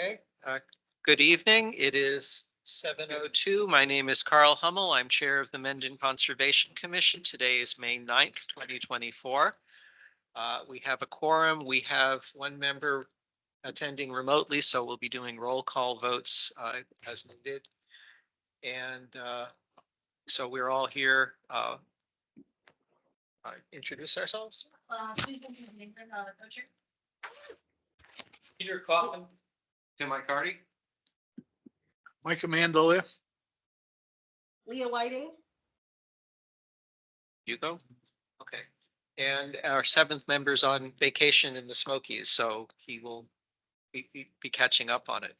Okay, good evening. It is 7:02. My name is Carl Hummel. I'm Chair of the Mendon Conservation Commission. Today is May 9th, 2024. We have a quorum. We have one member attending remotely, so we'll be doing roll call votes as needed. And so we're all here. Introduce ourselves. Susan Coacher. Peter Coffin. Tim Icardi. Mike Amandolia. Leah Whiting. Hugo. Okay. And our seventh member's on vacation in the Smokies, so he will be catching up on it.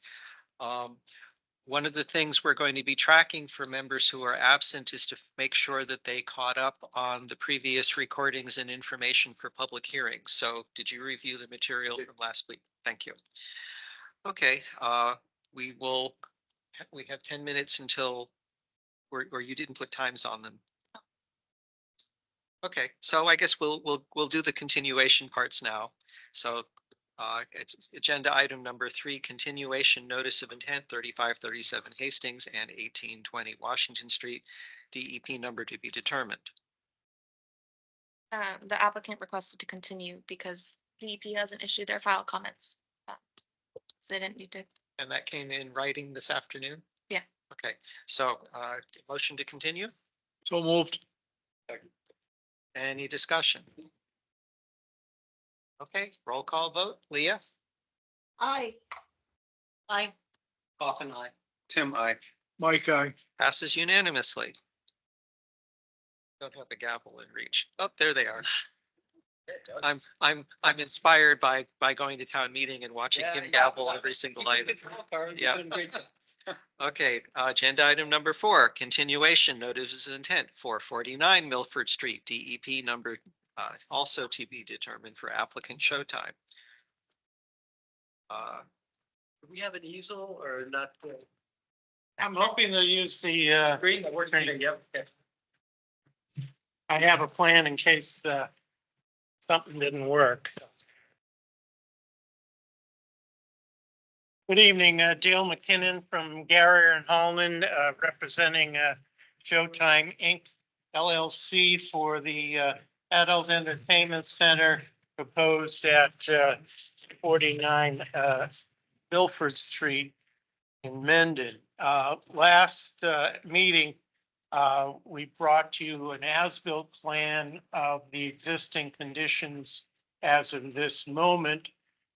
One of the things we're going to be tracking for members who are absent is to make sure that they caught up on the previous recordings and information for public hearings. So did you review the material from last week? Thank you. Okay, we have 10 minutes until, or you didn't put times on them. Okay, so I guess we'll do the continuation parts now. So it's agenda item number 3, continuation notice of intent, 3537 Hastings and 1820 Washington Street, DEP number to be determined. The applicant requested to continue because DEP hasn't issued their file comments. So they didn't need to. And that came in writing this afternoon? Yeah. Okay, so motion to continue? So moved. Any discussion? Okay, roll call vote. Leah? Aye. Aye. Coffin, aye. Tim I. Mike, aye. Passes unanimously. Don't have a gavel in reach. Oh, there they are. I'm inspired by going to town meeting and watching him gavel every single item. Yeah. Okay, agenda item number 4, continuation notice of intent, 449 Milford Street, DEP number also to be determined for applicant showtime. Do we have an easel or not? I'm hoping to use the Green, the word green, yep. I have a plan in case something didn't work. So. Good evening, Dale McKinnon from Garrier and Holman, representing Showtime Inc. LLC for the Adult Entertainment Center proposed at 49 Milford Street in Mendon. Last meeting, we brought you an as-built plan of the existing conditions as of this moment.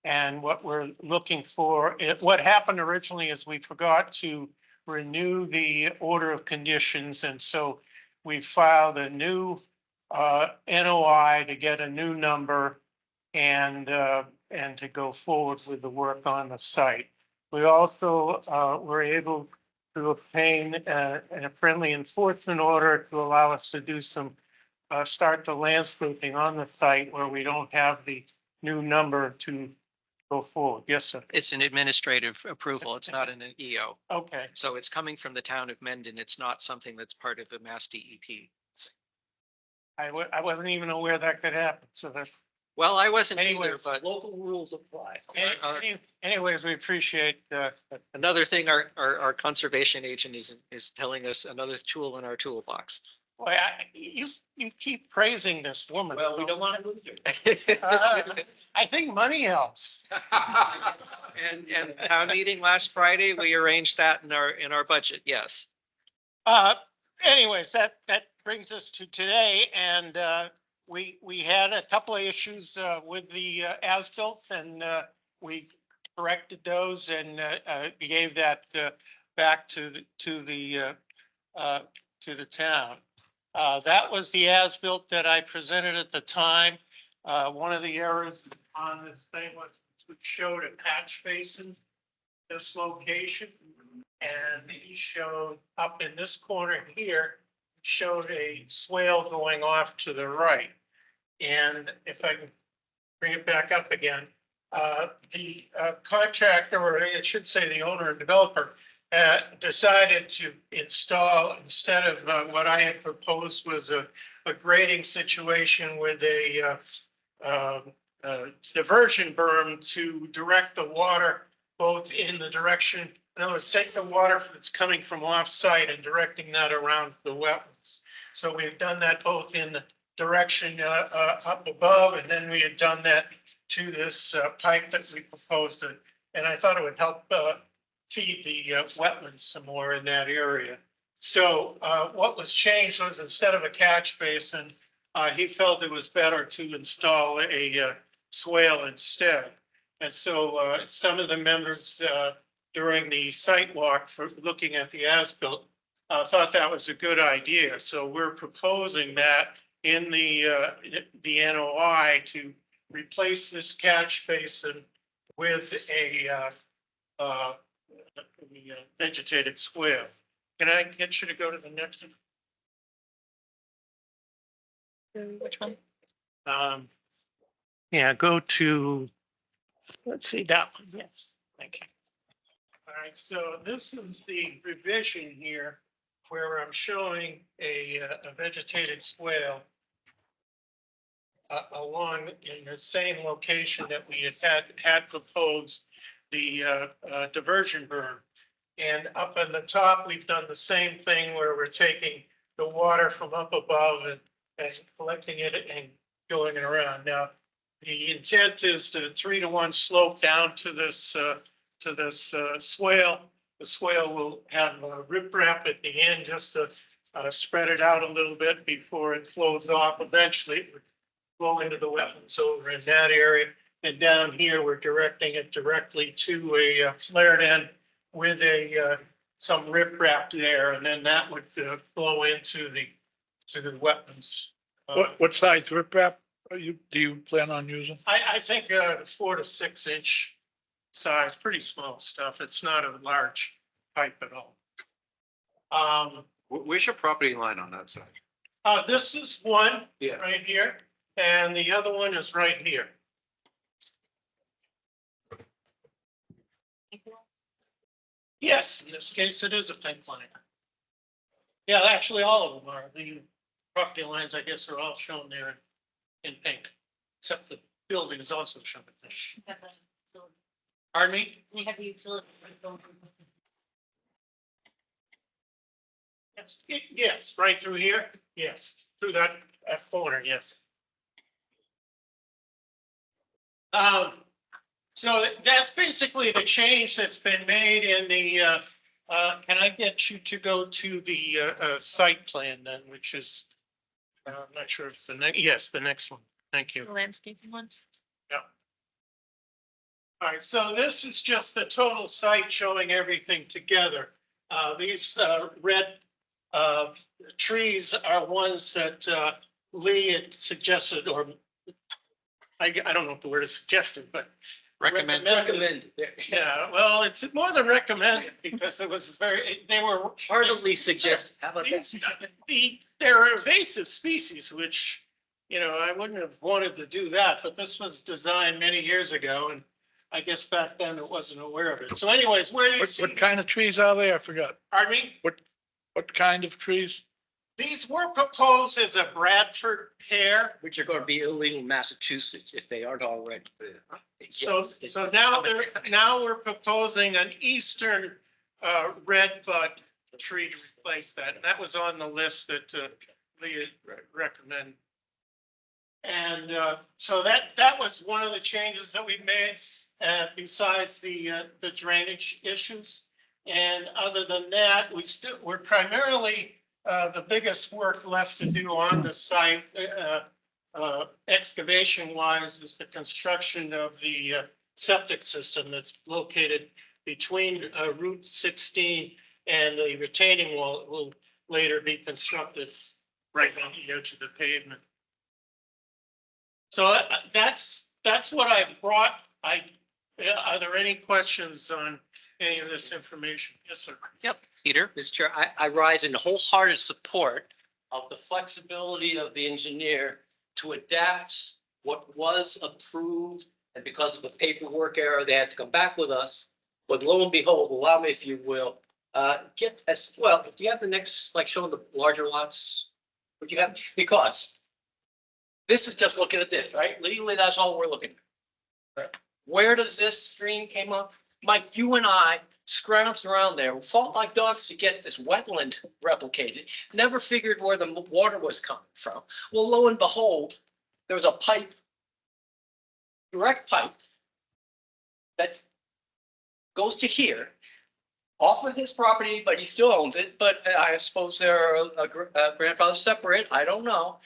And what we're looking for, what happened originally is we forgot to renew the order of conditions. And so we filed a new NOI to get a new number and to go forward with the work on the site. We also were able to obtain a friendly enforcement order to allow us to do some start the landscaping on the site where we don't have the new number to go forward. Yes, sir. It's an administrative approval. It's not an EO. Okay. So it's coming from the town of Mendon. It's not something that's part of a Mass DEP. I wasn't even aware that could happen. So that's. Well, I wasn't either, Anyways, but Local rules apply. Anyways, we appreciate another thing our conservation agent is telling us, another tool in our toolbox. Boy, you keep praising this woman. Well, we don't want to lose you. I think money helps. And town meeting last Friday, we arranged that in our budget. Yes. Anyways, that brings us to today, and we had a couple of issues with the as-built, and we corrected those and gave that back to the town. That was the as-built that I presented at the time. One of the errors on this thing was it showed a catch basin, this location, and he showed up in this corner here, showed a swale going off to the right. And if I can bring it back up again, the contractor, or it should say the owner and developer, decided to install, instead of what I had proposed was a grading situation with a diversion berm to direct the water both in the direction, in other words, take the water that's coming from off-site and directing that around the wetlands. So we've done that both in the direction up above, and then we had done that to this pipe that we proposed. And I thought it would help feed the wetlands some more in that area. So what was changed was instead of a catch basin, he felt it was better to install a swale instead. And so some of the members during the site walk for looking at the as-built thought that was a good idea. So we're proposing that in the NOI to replace this catch basin with a vegetated swale. Can I get you to go to the next one? Which one? Yeah, go to, let's see, that one, yes, thank you. All right, so this is the revision here where I'm showing a vegetated swale along in the same location that we had proposed the diversion berm. And up on the top, we've done the same thing where we're taking the water from up above and collecting it and going it around. Now, the intent is to 3-to-1 slope down to this swale. The swale will have a riprap at the end just to spread it out a little bit before it flows off. Eventually, it would flow into the wetlands over in that area. And down here, we're directing it directly to a flared end with some riprap there, and then that would flow into the wetlands. What size riprap do you plan on using? I think 4 to 6 inch size, pretty small stuff. It's not a large pipe at all. Where's your property line on that side? This is one Yeah. right here, and the other one is right here. Yes, in this case, it is a pink line. Yeah, actually, all of them are. The property lines, I guess, are all shown there in pink, except the building is also shown in pink. Pardon me? We have the utility. Yes, right through here. Yes, through that corner, yes. So that's basically the change that's been made in the, can I get you to go to the site plan then, which is, I'm not sure if it's the next, yes, the next one. Thank you. The landscaping one? All right, so this is just the total site showing everything together. These red trees are ones that Lee had suggested, or I don't know if the word is suggested, but Recommend. Recommend. yeah, well, it's more than recommended because it was they were Heartily suggest. How about that? they're invasive species, which, you know, I wouldn't have wanted to do that, but this was designed many years ago, and I guess back then it wasn't aware of it. So anyways, where do you see? What kind of trees are they? I forgot. Pardon me? What kind of trees? These were proposed as a Bradford pear. Which are going to be illegal in Massachusetts if they aren't already. So now we're proposing an eastern red bud tree to replace that. And that was on the list that Lee recommended. And so that was one of the changes that we made besides the drainage issues. And other than that, we're primarily the biggest work left to do on the site, excavation wise, is the construction of the septic system that's located between Route 16 and the retaining wall that will later be constructed right on the edge of the pavement. So that's what I brought. Are there any questions on any of this information? Yes, sir. Yep, Peter. Mr. Chair, I rise in wholehearted support of the flexibility of the engineer to adapt what was approved, and because of the paperwork error, they had to come back with us. But lo and behold, allow me, if you will, get as well. Do you have the next, like showing the larger lots? Would you have, because This is just looking at this, right? Legally, that's all we're looking at. Where does this stream came up? Mike, you and I scrounged around there, fought like dogs to get this wetland replicated, never figured where the water was coming from. Well, lo and behold, there was a pipe, direct pipe that goes to here, off of his property, but he still owns it. But I suppose they're a grandfather separate. I don't know.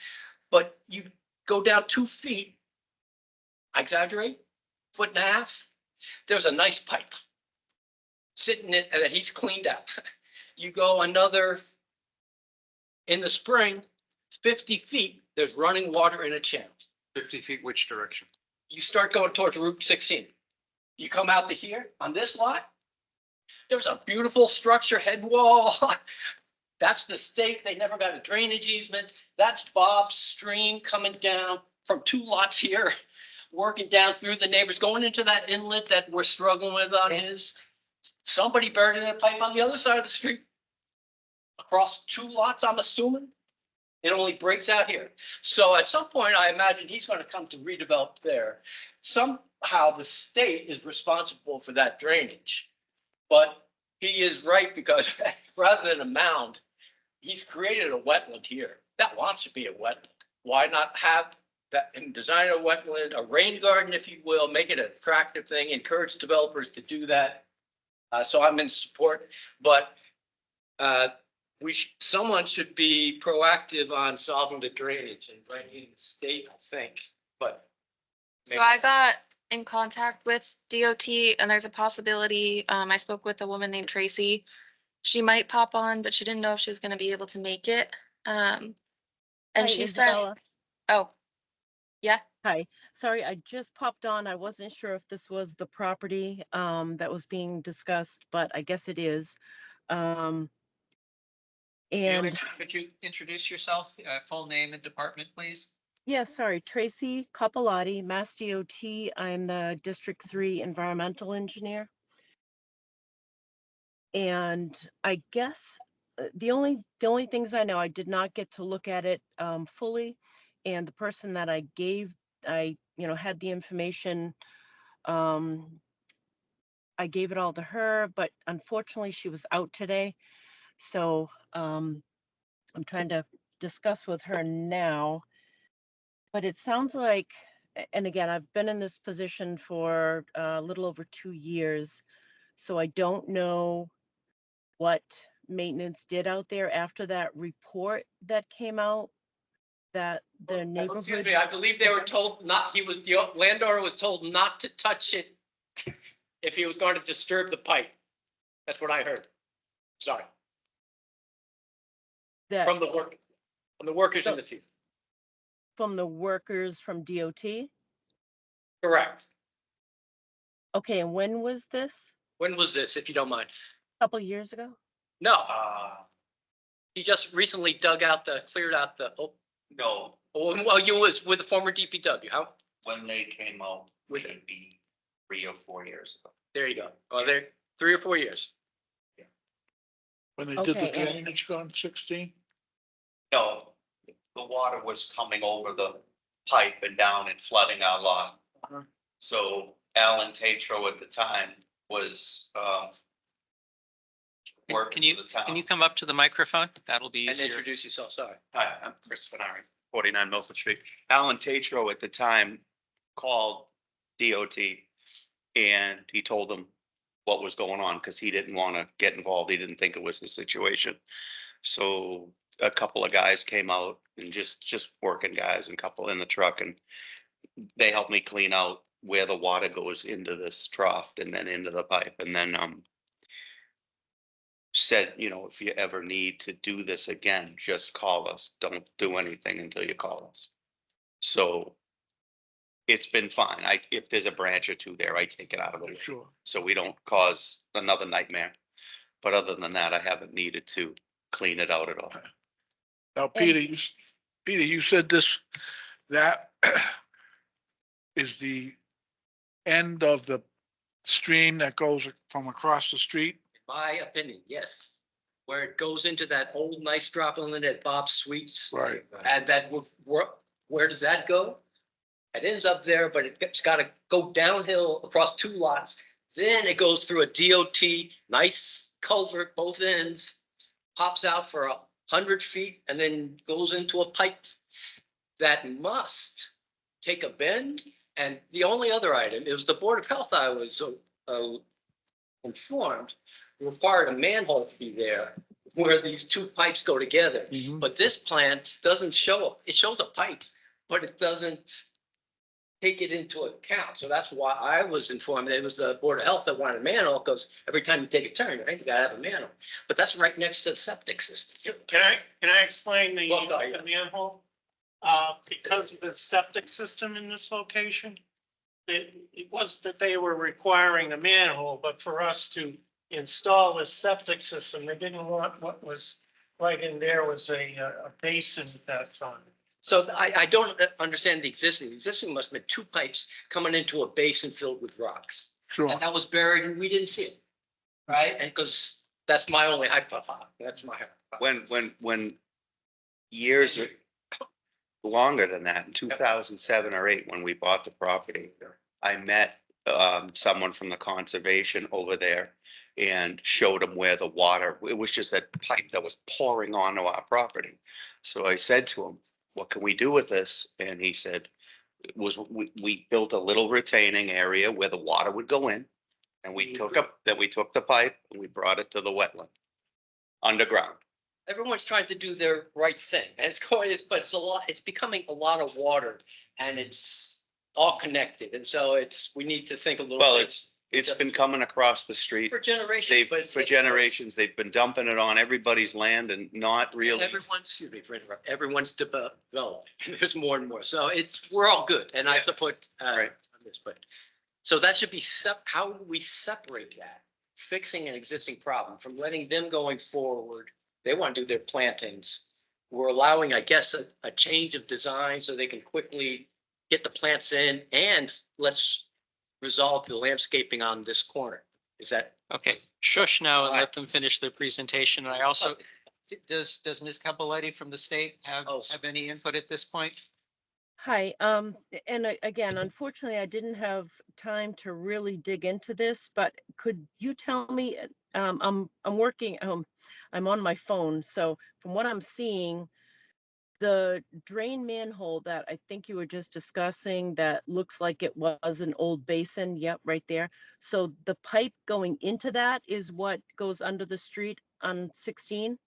But you go down 2 feet, I exaggerate, 1.5 feet. There's a nice pipe sitting in that he's cleaned out. You go another, in the spring, 50 feet, there's running water in a channel. 50 feet, which direction? You start going towards Route 16. You come out to here on this lot, there's a beautiful structure, head wall. That's the state. They never got a drainage easement. That's Bob's stream coming down from 2 lots here, working down through the neighbors, going into that inlet that we're struggling with on his. Somebody buried in a pipe on the other side of the street. Across 2 lots, I'm assuming. It only breaks out here. So at some point, I imagine he's going to come to redevelop there. Somehow the state is responsible for that drainage. But he is right, because rather than a mound, he's created a wetland here that wants to be a wetland. Why not have that and design a wetland, a rain garden, if you will, make it an attractive thing, encourage developers to do that. So I'm in support, but someone should be proactive on solving the drainage and bringing the state, I think, but. So I got in contact with DOT and there's a possibility, I spoke with a woman named Tracy. She might pop on, but she didn't know if she was gonna be able to make it. And Hi, she said, Isabella. oh, yeah, Hi, sorry, I just popped on. I wasn't sure if this was the property that was being discussed, but I guess it is. And Could you introduce yourself, full name and department, please? yeah, sorry, Tracy Capellotti, Mass DOT. I'm the District 3 Environmental Engineer. And I guess the only things I know, I did not get to look at it fully. And the person that I had the information, I gave it all to her, but unfortunately she was out today. So I'm trying to discuss with her now. But it sounds like, and again, I've been in this position for a little over 2 years. So I don't know what maintenance did out there after that report that came out, that the Excuse neighborhood. me, I believe they were told not, the landowner was told not to touch it if he was going to disturb the pipe. That's what I heard. Sorry, That from the workers in the field. from the workers from DOT. Correct. Okay, and when was this? When was this, if you don't mind? A couple years ago? No. He just recently cleared out the, No, well, you was with the former DPW, how? when they came out, With would be 3 or 4 years ago. There you go. Oh, there, 3 or 4 years. When they did the Okay, and- drainage on 16? No, the water was coming over the pipe and down and flooding our lot. Uh-huh. So Alan Tatro at the time was working for the Can you town. come up to the microphone? That'll be And easier. introduce yourself, sorry. Hi, I'm Chris Fenari, 49 Milford Street. Alan Tatro at the time called DOT and he told them what was going on because he didn't want to get involved. He didn't think it was his situation. So a couple of guys came out and just working guys and a couple in the truck and they helped me clean out where the water goes into this trough and then into the pipe and then said, you know, if you ever need to do this again, just call us. Don't do anything until you call us. So it's been fine. If there's a branch or two there, I take it out of the way. Sure. So we don't cause another nightmare. But other than that, I haven't needed to clean it out at all. Now, Peter, you said that is the end of the stream that goes from across the street? My opinion, yes. Where it goes into that old nice drop inlet at Bob's Sweets. Right. And that where does that go? It ends up there, but it's got to go downhill across 2 lots. Then it goes through a DOT, nice culvert, both ends, pops out for 100 feet and then goes into a pipe that must take a bend. And the only other item, it was the Board of Health, I was informed, required a manhole to be there where these 2 pipes go together. But this plan doesn't show, it shows a pipe, but it doesn't take it into account. So that's why I was informed that it was the Board of Health that wanted a manhole, because every time you take a turn, right, you gotta have a manhole. But that's right next to the septic system. Can I explain the Well, no, yeah. the manhole? Because of the septic system in this location, it was that they were requiring a manhole, but for us to install a septic system, they didn't want what was right in there was a basin at that time. So I don't understand the existing. The existing must have been 2 pipes coming into a basin filled with rocks. Sure. And that was buried and we didn't see it. Right? And because that's my only hypothesis. That's my hypothesis. When years longer than that, in 2007 or 8, when we bought the property, I met someone from the conservation over there and showed him where the water, it was just that pipe that was pouring onto our property. So I said to him, what can we do with this? And he said, we built a little retaining area where the water would go in. And we took the pipe and we brought it to the wetland underground. Everyone's trying to do their right thing, and it's going, but it's a lot, it's becoming a lot of water, and it's all connected, and so we need to think a little. Well, bit it's been coming across the street. For generations, They've, but it's for generations, they've been dumping it on everybody's land and not really. everyone's, excuse me for interrupting, everyone's developed, there's more and more, so we're all good, and I Yeah. support Right. on this, but, so that should be how do we separate that? Fixing an existing problem from letting them going forward. They want to do their plantings. We're allowing, I guess, a change of design so they can quickly get the plants in, and let's resolve the landscaping on this corner. Is that? Okay, shush now and All right. let them finish their presentation. And I also, does Ms. Capoletti from the state have Oh. any input at this point? Hi, again, unfortunately, I didn't have time to really dig into this, but could you tell me, I'm working, I'm on my phone, so from what I'm seeing, the drain manhole that I think you were just discussing that looks like it was an old basin, yep, right there. So the pipe going into that is what goes under the street on 16?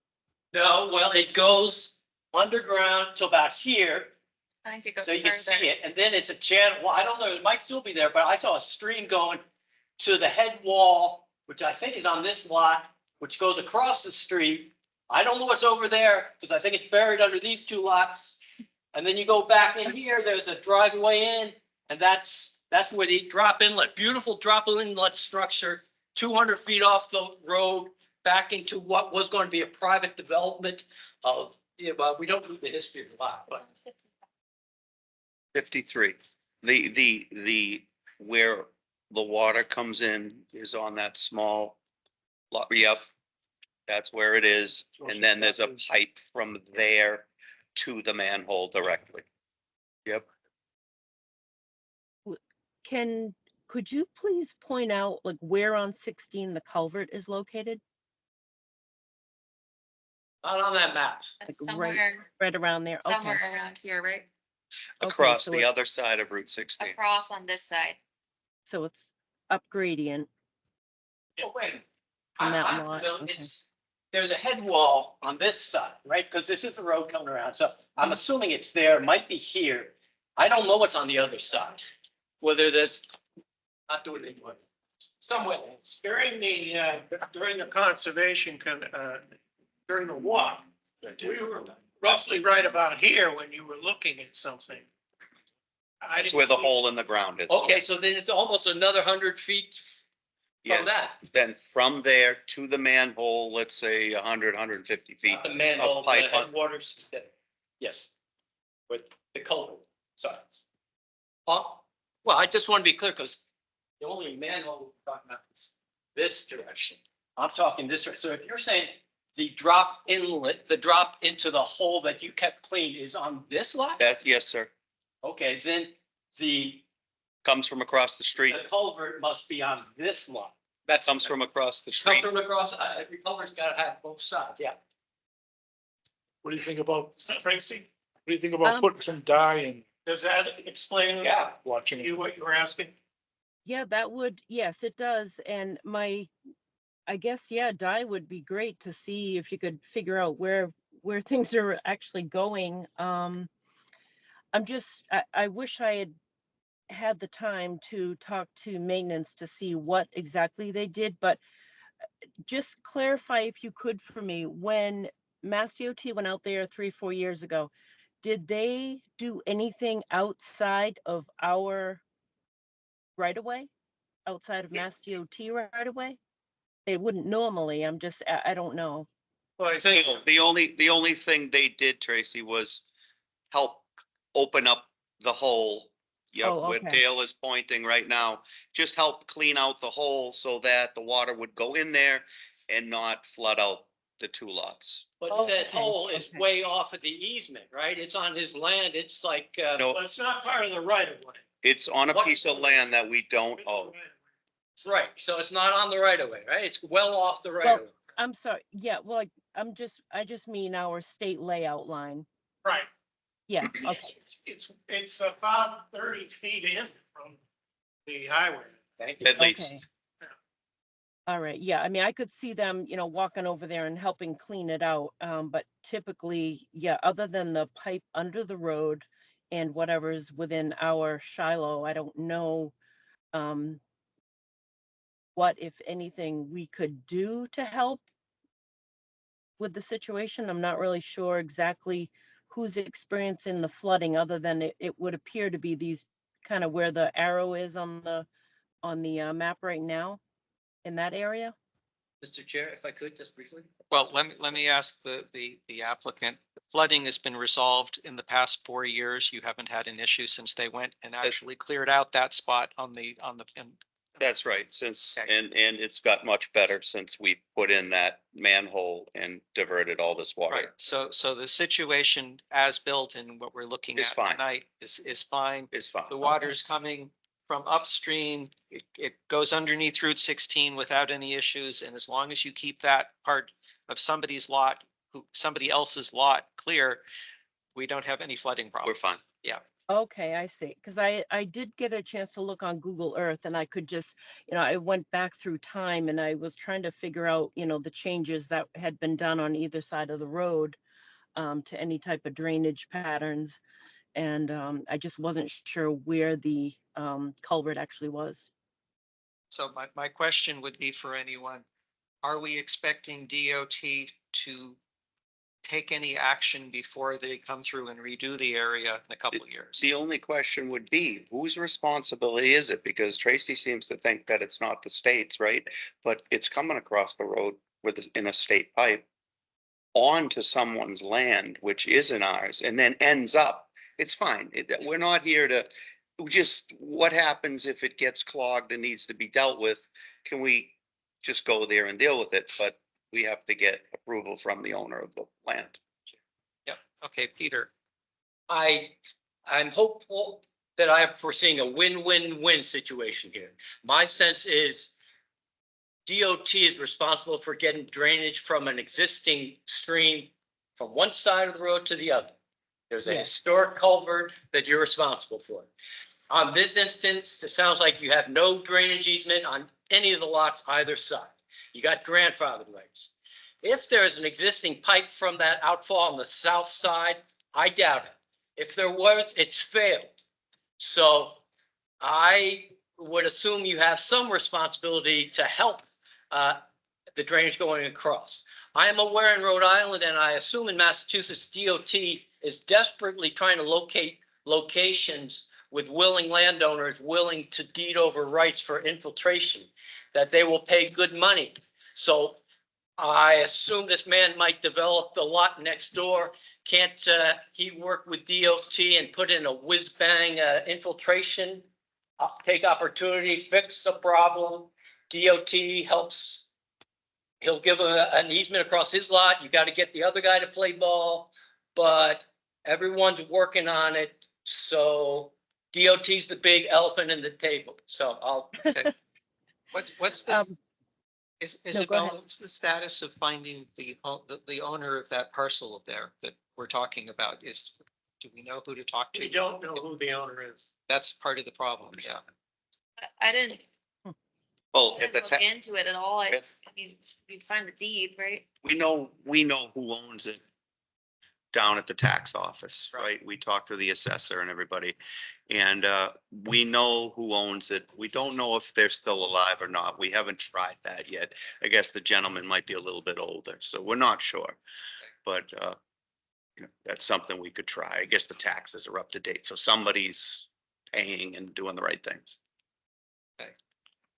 No, well, it goes underground to about here, I think it goes so you can see further. it, and then it's a channel. Well, I don't know, it might still be there, but I saw a stream going to the head wall, which I think is on this lot, which goes across the street. I don't know what's over there, because I think it's buried under these 2 lots. And then you go back in here, there's a driveway in, and that's where the drop inlet, beautiful drop inlet structure, 200 feet off the road, back into what was going to be a private development of, well, we don't know the history of the lot, but 53. Where the water comes in is on that small lot. Yep. That's where it is. And then there's a pipe from there to the manhole directly. Yep. Could you please point out like where on 16 the culvert is located? not on that map. It's Like, right- somewhere, Right around there, okay. somewhere around here, right? Okay, Across so the it- other side of Route 16. Across on this side. So it's up gradient Oh, wait. from that I'm lot, familiar- okay. There's a head wall on this side, right? Because this is the road coming around. So I'm assuming it's there, it might be here. I don't know what's on the other side. Whether there's, not doing it anymore. Somewhere. During the conservation, during the walk, we were roughly right about here when you were looking at something. I It's didn't where the see- hole in the ground is. Okay, so then it's almost another 100 feet from Yes. that. Then from there to the manhole, let's say 150 feet. The manhole, of the pipe on- headwaters. Yes. With the culvert, sorry. Oh, well, I just want to be clear, because the only manhole we're talking about is this direction. I'm talking this way. So if you're saying the drop inlet, the drop into the hole that you kept clean is on this lot? That, yes, sir. Okay, then the Comes from across the street. the culvert must be on this lot. That's Comes from across the Come street. from across, every culvert's gotta have both sides, yeah. What do you think about, Tracy? What do you think about Um, putting some dye and Does that explain Yeah, watching you it? what you were asking? Yeah, that would, yes, it does. And I guess, yeah, dye would be great to see if you could figure out where things are actually going. I wish I had the time to talk to maintenance to see what exactly they did, but just clarify if you could for me, when Mass DOT went out there 3, 4 years ago, did they do anything outside of our right of way? Outside of Mass DOT right of way? They wouldn't normally, I don't know. Well, I think The only thing they did, Tracy, was help open up the hole. Yep, Oh, where okay. Dale is pointing right now, just help clean out the hole so that the water would go in there and not flood out the two lots. but Oh, said okay, hole is okay. way off of the easement, right? It's on his land, it's like, No, well, it's not part of the right of way. it's on a What- piece of land that we don't It's a own. right of way. right, so it's not on the right of way, right? It's well off the right Well, of way. I'm sorry. Yeah, well, I just mean our state layout line. Right. Yeah, okay. It's about 30 feet in from the highway. Thank you. At Okay. least. All right. Yeah, I mean, I could see them, walking over there and helping clean it out. But typically, yeah, other than the pipe under the road and whatever's within our Shiloh, I don't know um what, if anything, we could do to help with the situation. I'm not really sure exactly who's experiencing the flooding, other than it would appear to be these kind of where the arrow is on the map right now in that area. Mr. Chair, if I could, just briefly. Well, let me ask the applicant. Flooding has been resolved in the past 4 years. You haven't had an issue since they went and actually cleared out that spot on the. That's right, since, Okay. and it's got much better since we put in that manhole and diverted all this Right, water. so the situation as built and what we're looking It's at fine. tonight is fine. It's fine. The water's coming from upstream. It goes underneath Route 16 without any issues. And as long as you keep that part of somebody else's lot clear, we don't have any flooding We're problems. fine. Okay, I see. Because I did get a chance to look on Google Earth, and I could just, I went back through time and I was trying to figure out, the changes that had been done on either side of the road to any type of drainage patterns. And I just wasn't sure where the culvert actually was. So my question would be for anyone, are we expecting DOT to take any action before they come through and redo the area in a couple of years? The only question would be, whose responsibility is it? Because Tracy seems to think that it's not the state's, right? But it's coming across the road in a state pipe onto someone's land, which isn't ours, and then ends up, it's fine. We're not here to, what happens if it gets clogged and needs to be dealt with? Can we just go there and deal with it? But we have to get approval from the owner of the land. Yep. Okay, Peter. I'm hopeful that I am foreseeing a win-win-win situation here. My sense is DOT is responsible for getting drainage from an existing stream from one side of the road to the other. There's a Yes. historic culvert that you're responsible for. On this instance, it sounds like you have no drainage easement on any of the lots either side. You got grandfathered rights. If there's an existing pipe from that outfall on the south side, I doubt it. If there was, it's failed. So I would assume you have some responsibility to help the drainage going across. I am aware in Rhode Island, and I assume in Massachusetts, DOT is desperately trying to locate locations with willing landowners willing to deed over rights for infiltration, that they will pay good money. So I assume this man might develop the lot next door. Can't he work with DOT and put in a whiz bang infiltration? Take opportunity, fix the problem. DOT helps he'll give an easement across his lot. You gotta get the other guy to play ball, but everyone's working on it. So DOT's the big elephant in the table. So I'll, What's this? Um, Is no, go Isabel, ahead. what's the status of finding the owner of that parcel there that we're talking about? Do we know who to talk to? We don't know who the owner is. That's part of the problem, yeah. I didn't, Well, I at the didn't look time, into it at all. if- You'd find the deed, right? we know who owns it down at the tax office, right? We talked to the assessor and everybody. And we know who owns it. We don't know if they're still alive or not. We haven't tried that yet. I guess the gentleman might be a little bit older, so we're not sure. But you know, that's something we could try. I guess the taxes are up to date, so somebody's paying and doing the right things.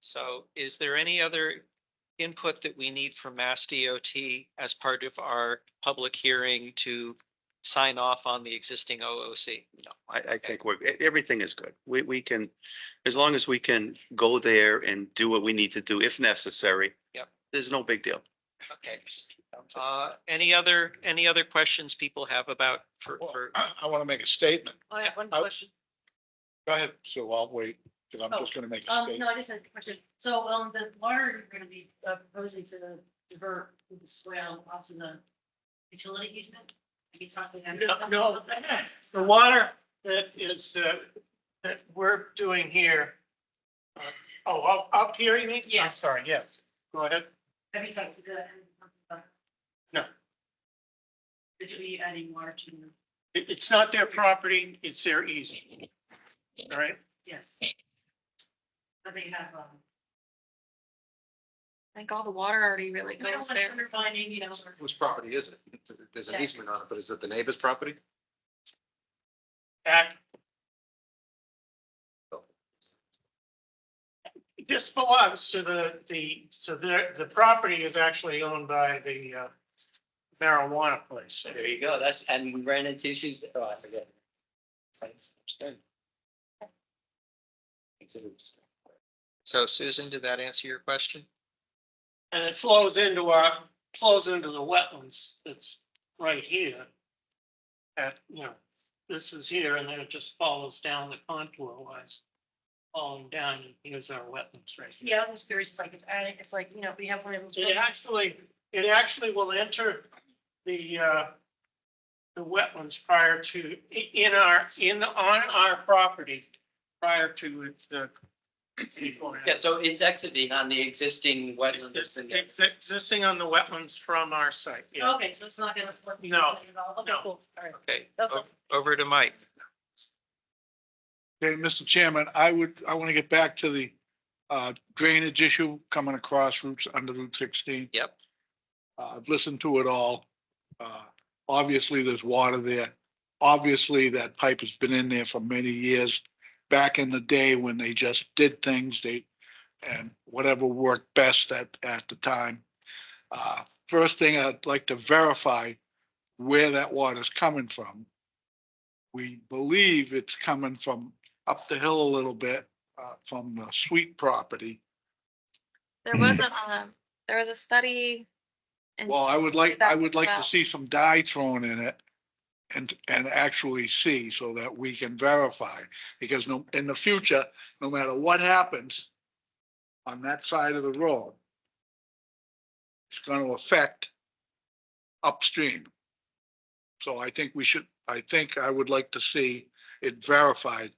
So is there any other input that we need from Mass DOT as part of our public hearing to sign off on the existing OOC? No, I think everything is good. We can, as long as we can go there and do what we need to do if necessary. Yep. There's no big deal. Okay. Any other questions people have about for, I want to make a statement. I have one I- question. Go ahead, so I'll wait, because I'm just gonna make a No, statement. I just had a question. So, the water you're gonna be proposing to divert the swale onto the utility easement? Have you talked to them? No, the water that is, that we're doing here. Up here, you mean? Yeah. I'm sorry, yes. Go ahead. Have you talked to the? No. Did you be adding water to, It's not their property, it's their easement. All right? yes. But they have, I think all the water already really we don't goes want there. undermining, you know. Whose property is it? There's an Yeah. easement on it, but is it the neighbor's property? Back. This belongs to the property is actually owned by the marijuana place. there you go. That's, and we ran into issues. Oh, I forget. so Susan, did that answer your question? And it flows into the wetlands that's right here. This is here and then it just follows down the contour wise. Falling down and here's our wetlands right here. Yeah, I was curious, like, if adding, if like, you know, we have one of those. It actually will enter the wetlands prior to, on our property, prior to it. Yeah, so it's exiting on the existing wetland that's in there. It's existing on the wetlands from our site, yeah. Okay, so it's not gonna. No, Okay, no. cool, all right. Okay, That's over to Mike. Okay, Mr. Chairman, I want to get back to the drainage issue coming across under Route 16. Yep. I've listened to it all. Obviously, there's water there. Obviously, that pipe has been in there for many years. Back in the day when they just did things, and whatever worked best at the time. First thing, I'd like to verify where that water's coming from. We believe it's coming from up the hill a little bit, from the Sweet property. There was a study. in- Well, I would like to 2012. see some dye thrown in it and actually see so that we can verify. Because in the future, no matter what happens on that side of the road, it's going to affect upstream. So I think I would like to see it verified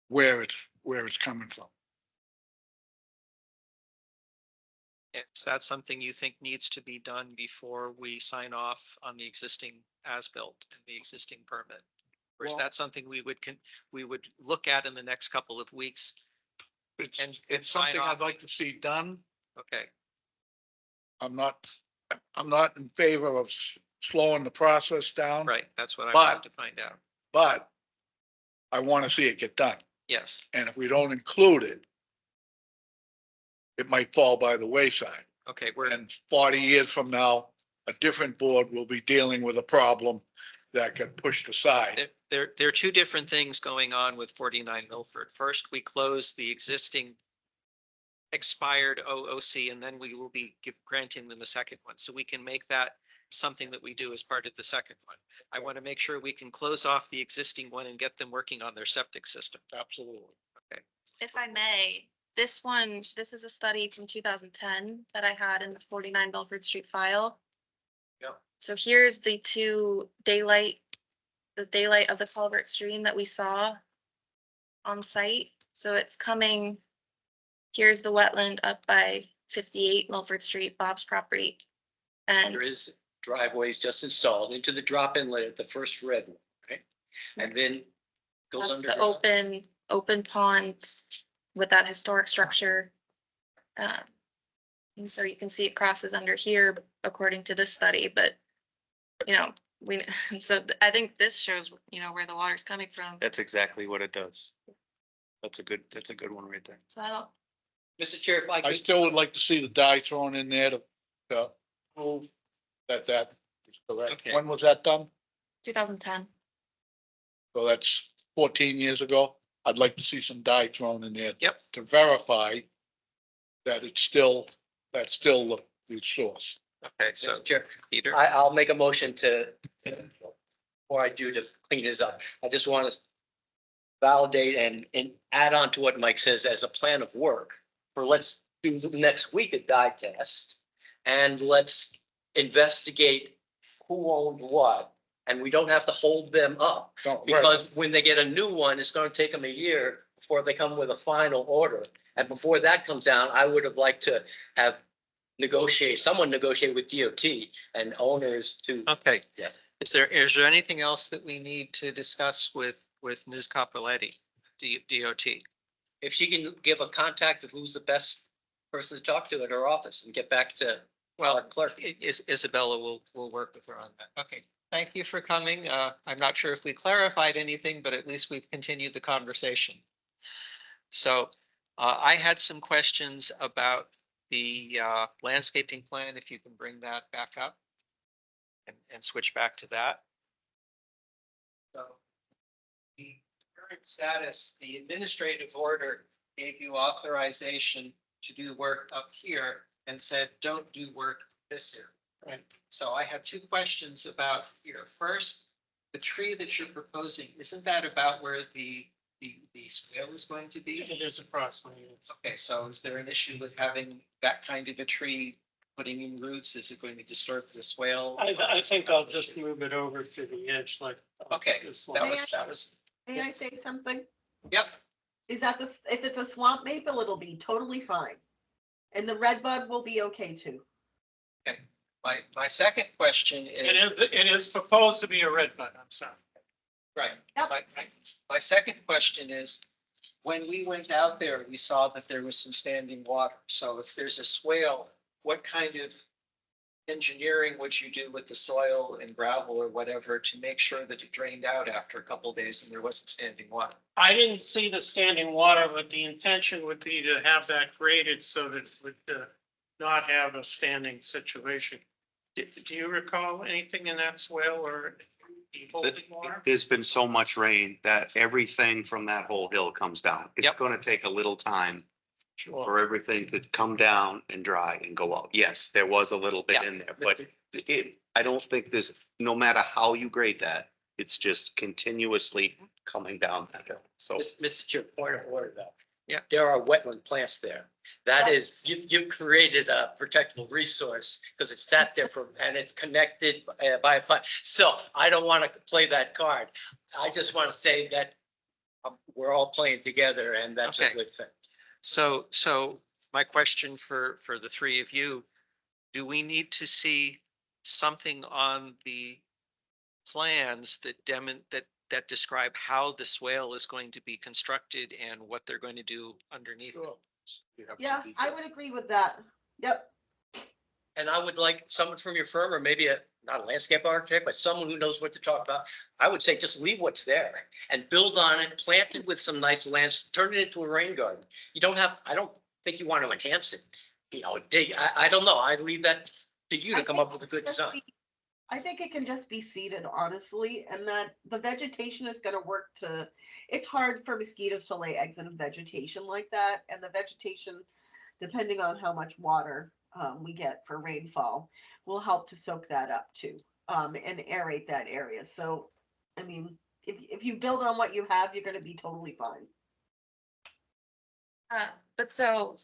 where it's coming from. Is that something you think needs to be done before we sign off on the existing as-built and the existing permit? Or is Well- that something we would look at in the next couple of weeks? And It's sign something off. I'd like to see done. Okay, I'm not in favor of slowing the process down. right, that's what I But- wanted to find out. But I want to see it get done. Yes, And if we don't include it, it might fall by the wayside. okay, And 40 years from now, a different board will be dealing with a problem that got pushed aside. there are two different things going on with 49 Milford. First, we closed the existing expired OOC, and then we will be granting them the second one. So we can make that something that we do as part of the second one. I want to make sure we can close off the existing one and get them working on their septic system. Absolutely. If I may, this one, this is a study from 2010 that I had in the 49 Belford Street file. Yeah. So here's the the daylight of the culvert stream that we saw on site. So it's coming, here's the wetland up by 58 Milford Street, Bob's property. And There is driveways just installed into the drop inlet at the first red one, right? And then goes that's under. the open ponds with that historic structure. And so you can see it crosses under here according to this study, but I think this shows, where the water's coming from. That's exactly what it does. That's a good one right there. So I don't, Mr. Chair, if I I could, still would like to see the dye thrown in there to prove that is correct. Okay. When was that done? 2010. So that's 14 years ago. I'd like to see some dye thrown in there. Yep. To verify that that's still the source. Okay, so Mr. Chair, Peter, I'll make a motion before I do to clean this up. I just want to validate and add on to what Mike says as a plan of work for let's do the next week a dye test and let's investigate who owned what. And we don't have to hold them up because when they get a new one, it's going to take them a year before they come with a final order. And before that comes down, I would have liked to have someone negotiate with DOT and owners to. okay. Yes. Is there anything else that we need to discuss with Ms. Capoletti, DOT? If she can give a contact of who's the best person to talk to at her office and get back to our clerk. Isabella will work with her on that. Okay, thank you for coming. I'm not sure if we clarified anything, but at least we've continued the conversation. So I had some questions about the landscaping plan, if you can bring that back up and switch back to that. So the current status, the administrative order gave you authorization to do work up here and said, don't do work this year. Right. So I have two questions about here. First, the tree that you're proposing, isn't that about where the swale is going to be? It is approximately. Okay, so is there an issue with having that kind of a tree putting in roots? Is it going to disturb the swale? I think I'll just move it over to the edge like. Okay, this that one. was, May I say something? yep. Is that this, if it's a swamp maple, it'll be totally fine. And the red bud will be okay too. My second question is. It is proposed to be a red bud, I'm sorry. Right. Yep. My second question is, when we went out there, we saw that there was some standing water. So if there's a swale, what kind of engineering would you do with the soil and gravel or whatever to make sure that it drained out after a couple of days and there wasn't standing water? I didn't see the standing water, but the intention would be to have that graded so that it would not have a standing situation. Do you recall anything in that swale or the holding water? There's been so much rain that everything from that whole hill comes down. It's Yep. gonna take a little time Sure. for everything to come down and dry and go out. Yes, there was a little bit Yeah. in there, but I don't think no matter how you grade that, it's just continuously coming down that hill. So Mr. Chair, point of order though. Yeah. There are wetland plants there. That Yeah. is, you've created a protectable resource because it sat there and it's connected by a pipe. So I don't want to play that card. I just want to say that we're all playing together and that's a Okay. good thing. So my question for the three of you, do we need to see something on the plans that that describe how the swale is going to be constructed and what they're going to do underneath it? Sure. You have some Yeah, I detail. would agree with that. Yep. And I would like someone from your firm or maybe not a landscape architect, but someone who knows what to talk about. I would say just leave what's there and build on it, plant it with some nice lands, turn it into a rain garden. You don't have, I don't think you want to enhance it. Dig, I don't know. I leave that to you to I come think up with a it's good just design. I think it can just be seeded, honestly, and that the vegetation is gonna work it's hard for mosquitoes to lay eggs in a vegetation like that, and the vegetation depending on how much water we get for rainfall, will help to soak that up too, and aerate that area. So, I mean, if you build on what you have, you're gonna be totally fine. But so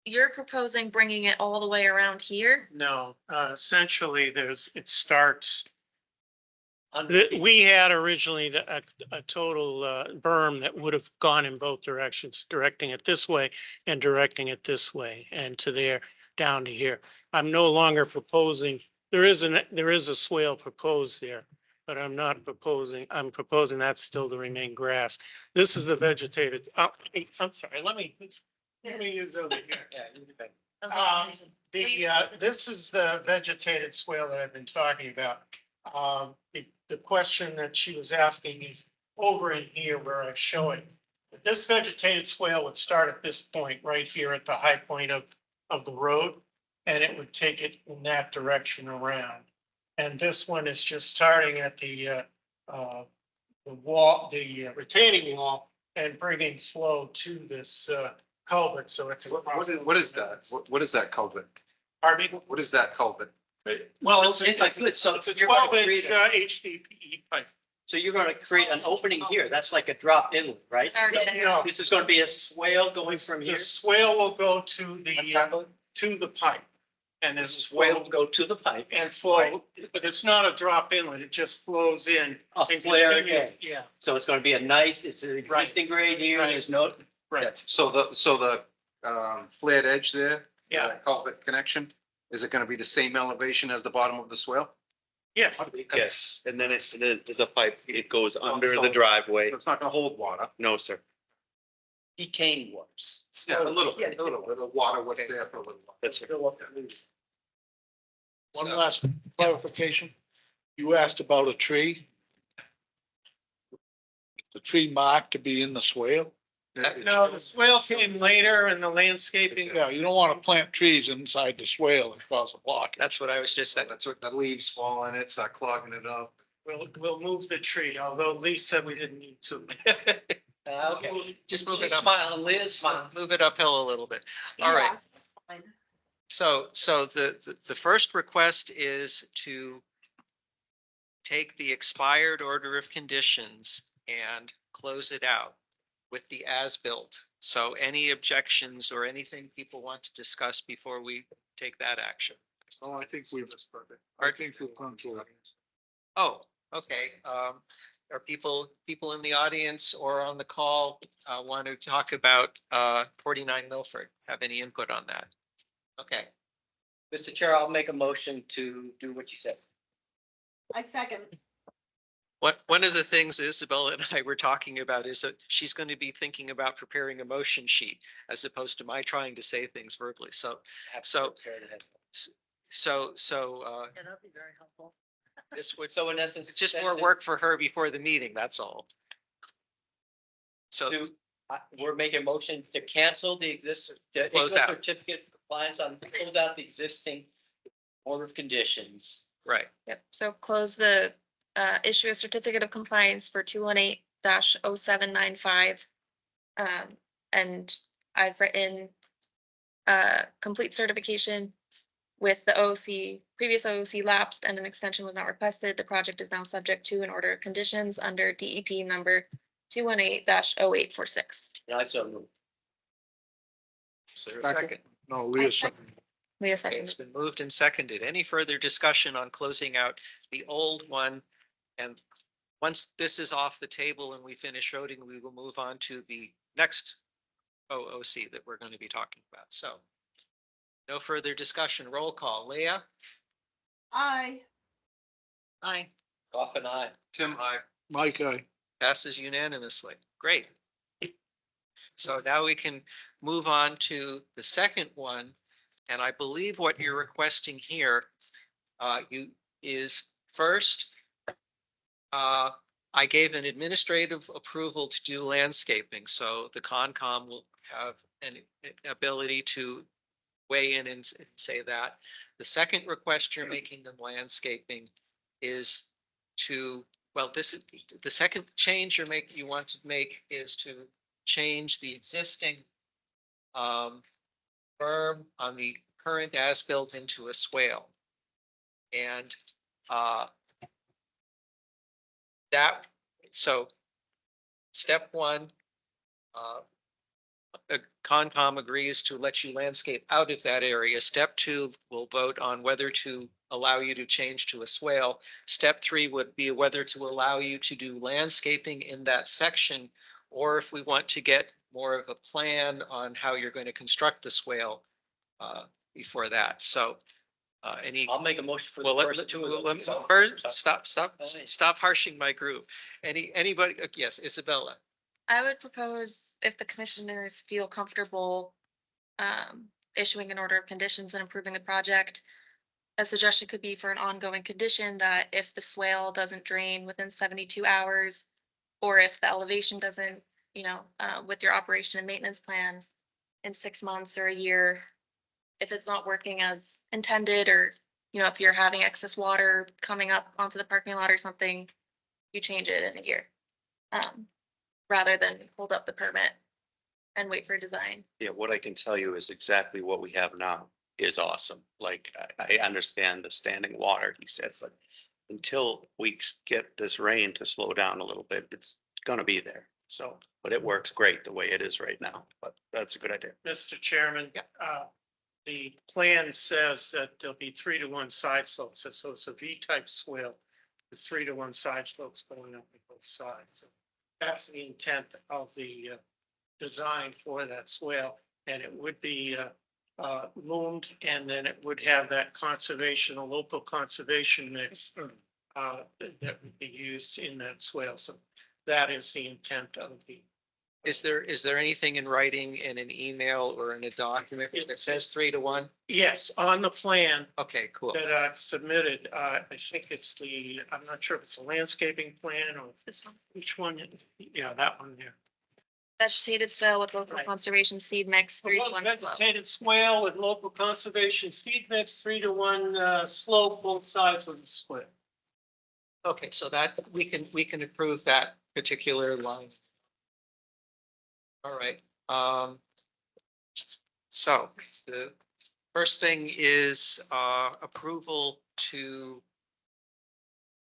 you're proposing bringing it all the way around here? No, essentially, it starts. Underneath. We had originally a total berm that would have gone in both directions, directing it this way and directing it this way and to there, down to here. I'm no longer proposing, there is a swale proposed there, but I'm proposing that's still to remain grass. This is the vegetated, I'm sorry, let me use over here. Yeah, you do that. This is the vegetated swale that I've been talking about. The question that she was asking is over in here where I show it. This vegetated swale would start at this point right here at the high point of the road, and it would take it in that direction around. And this one is just starting at the wall, the retaining wall, and bringing flow to this culvert. So it's What is that? What is that culvert? Pardon me? What is that culvert? Well, It's good, so it's a you're gonna 12-inch create a- HDPE pipe. So you're gonna create an opening here, that's like a drop inlet, right? It's already there. No, This is gonna be a swale going from the here. swale will go to the pipe. And The this swale will go to the pipe. and flow, but it's not a drop inlet, it just flows in. A and flare continues. again. Yeah, So it's gonna be a nice, it's an existing grade here, Right. there's no. right, So the flared edge there? Yeah. that Culvert connection, is it gonna be the same elevation as the bottom of the swale? yes, Yes, and then there's a pipe, it goes under the driveway. It's not gonna hold water. No, sir. Detain works. Yeah, a little water was there for a little while. That's right. One So- last clarification. You asked about a tree. Is the tree marked to be in the swale? no, the swale came later and the landscaping, Yeah, you don't want to plant trees inside the swale and cause a block. That's what I was just saying. That's what the leaves fall in it, start clogging it up. we'll move the tree, although Lee said we didn't need to. Okay. Just move She's it up. smiling, Liz smiling. Move it uphill a little bit. All right. Yeah, fine. So the first request is to take the expired order of conditions and close it out with the as-built. So any objections or anything people want to discuss before we take that action? Oh, I think we've come to it. Oh, okay. Are people in the audience or on the call want to talk about 49 Milford? Have any input on that? Okay. Mr. Chair, I'll make a motion to do what you said. I second. One of the things Isabel and I were talking about is that she's going to be thinking about preparing a motion sheet as opposed to my trying to say things verbally. So Yeah, that'll be very helpful. this would, So in essence. it's just that more is- work for her before the meeting, that's all. So We're making a motion to cancel the Close out. certificate of compliance on, close out the existing order of conditions. right, Yep, so close the, issue a certificate of compliance for 218-0795. And I've written complete certification with the OOC, previous OOC lapsed and an extension was not requested. The project is now subject to an order of conditions under DEP number 218-0846. I so move. is there a Second. second? No, Leah said. Leah Okay, second. it's been moved and seconded. Any further discussion on closing out the old one? And once this is off the table and we finish voting, we will move on to the next OOC that we're going to be talking about. So no further discussion. Roll call. Leah? Aye. Aye. Off and I. Tim, Mike, Passes unanimously. Great. So now we can move on to the second one. And I believe what you're requesting here is first, I gave an administrative approval to do landscaping, so the Concom will have an ability to weigh in and say that. The second request you're making in landscaping is to, well, this is the second change you want to make is to change the existing berm on the current as-built into a swale. And that, so step one, Concom agrees to let you landscape out of that area. Step two, we'll vote on whether to allow you to change to a swale. Step three would be whether to allow you to do landscaping in that section, or if we want to get more of a plan on how you're going to construct the swale before that. So any, I'll make a motion for well, the first two of them. first, stop harshing my groove. Anybody, yes, Isabella. I would propose if the commissioners feel comfortable issuing an order of conditions and approving the project. A suggestion could be for an ongoing condition that if the swale doesn't drain within 72 hours, or if the elevation doesn't, with your operation and maintenance plan in 6 months or a year, if it's not working as intended, or, if you're having excess water coming up onto the parking lot or something, you change it in a year. Rather than hold up the permit and wait for design. Yeah, what I can tell you is exactly what we have now is awesome. Like, I understand the standing water, he said, but until we get this rain to slow down a little bit, it's gonna be there. So, but it works great the way it is right now, but that's a good idea. Mr. Chairman, Yeah. The plan says that there'll be 3-to-1 side slopes, so it's a V-type swale with 3-to-1 side slopes going up on both sides. That's the intent of the design for that swale, and it would be loomed, and then it would have that conservation, a local conservation mix that would be used in that swale. So that is the intent of the. Is there anything in writing in an email or in a document that says 3-to-1? Yes, on the plan Okay, cool. that I've submitted, I think it's I'm not sure if it's a landscaping plan or This one, which one. Yeah, that one there. vegetated swale with local Right. conservation seed mix, 3-to-1 slope. Vegetated swale with local conservation seed mix, 3-to-1 slope, both sides of the swale. Okay, so that we can approve that particular line. All right. So the first thing is approval to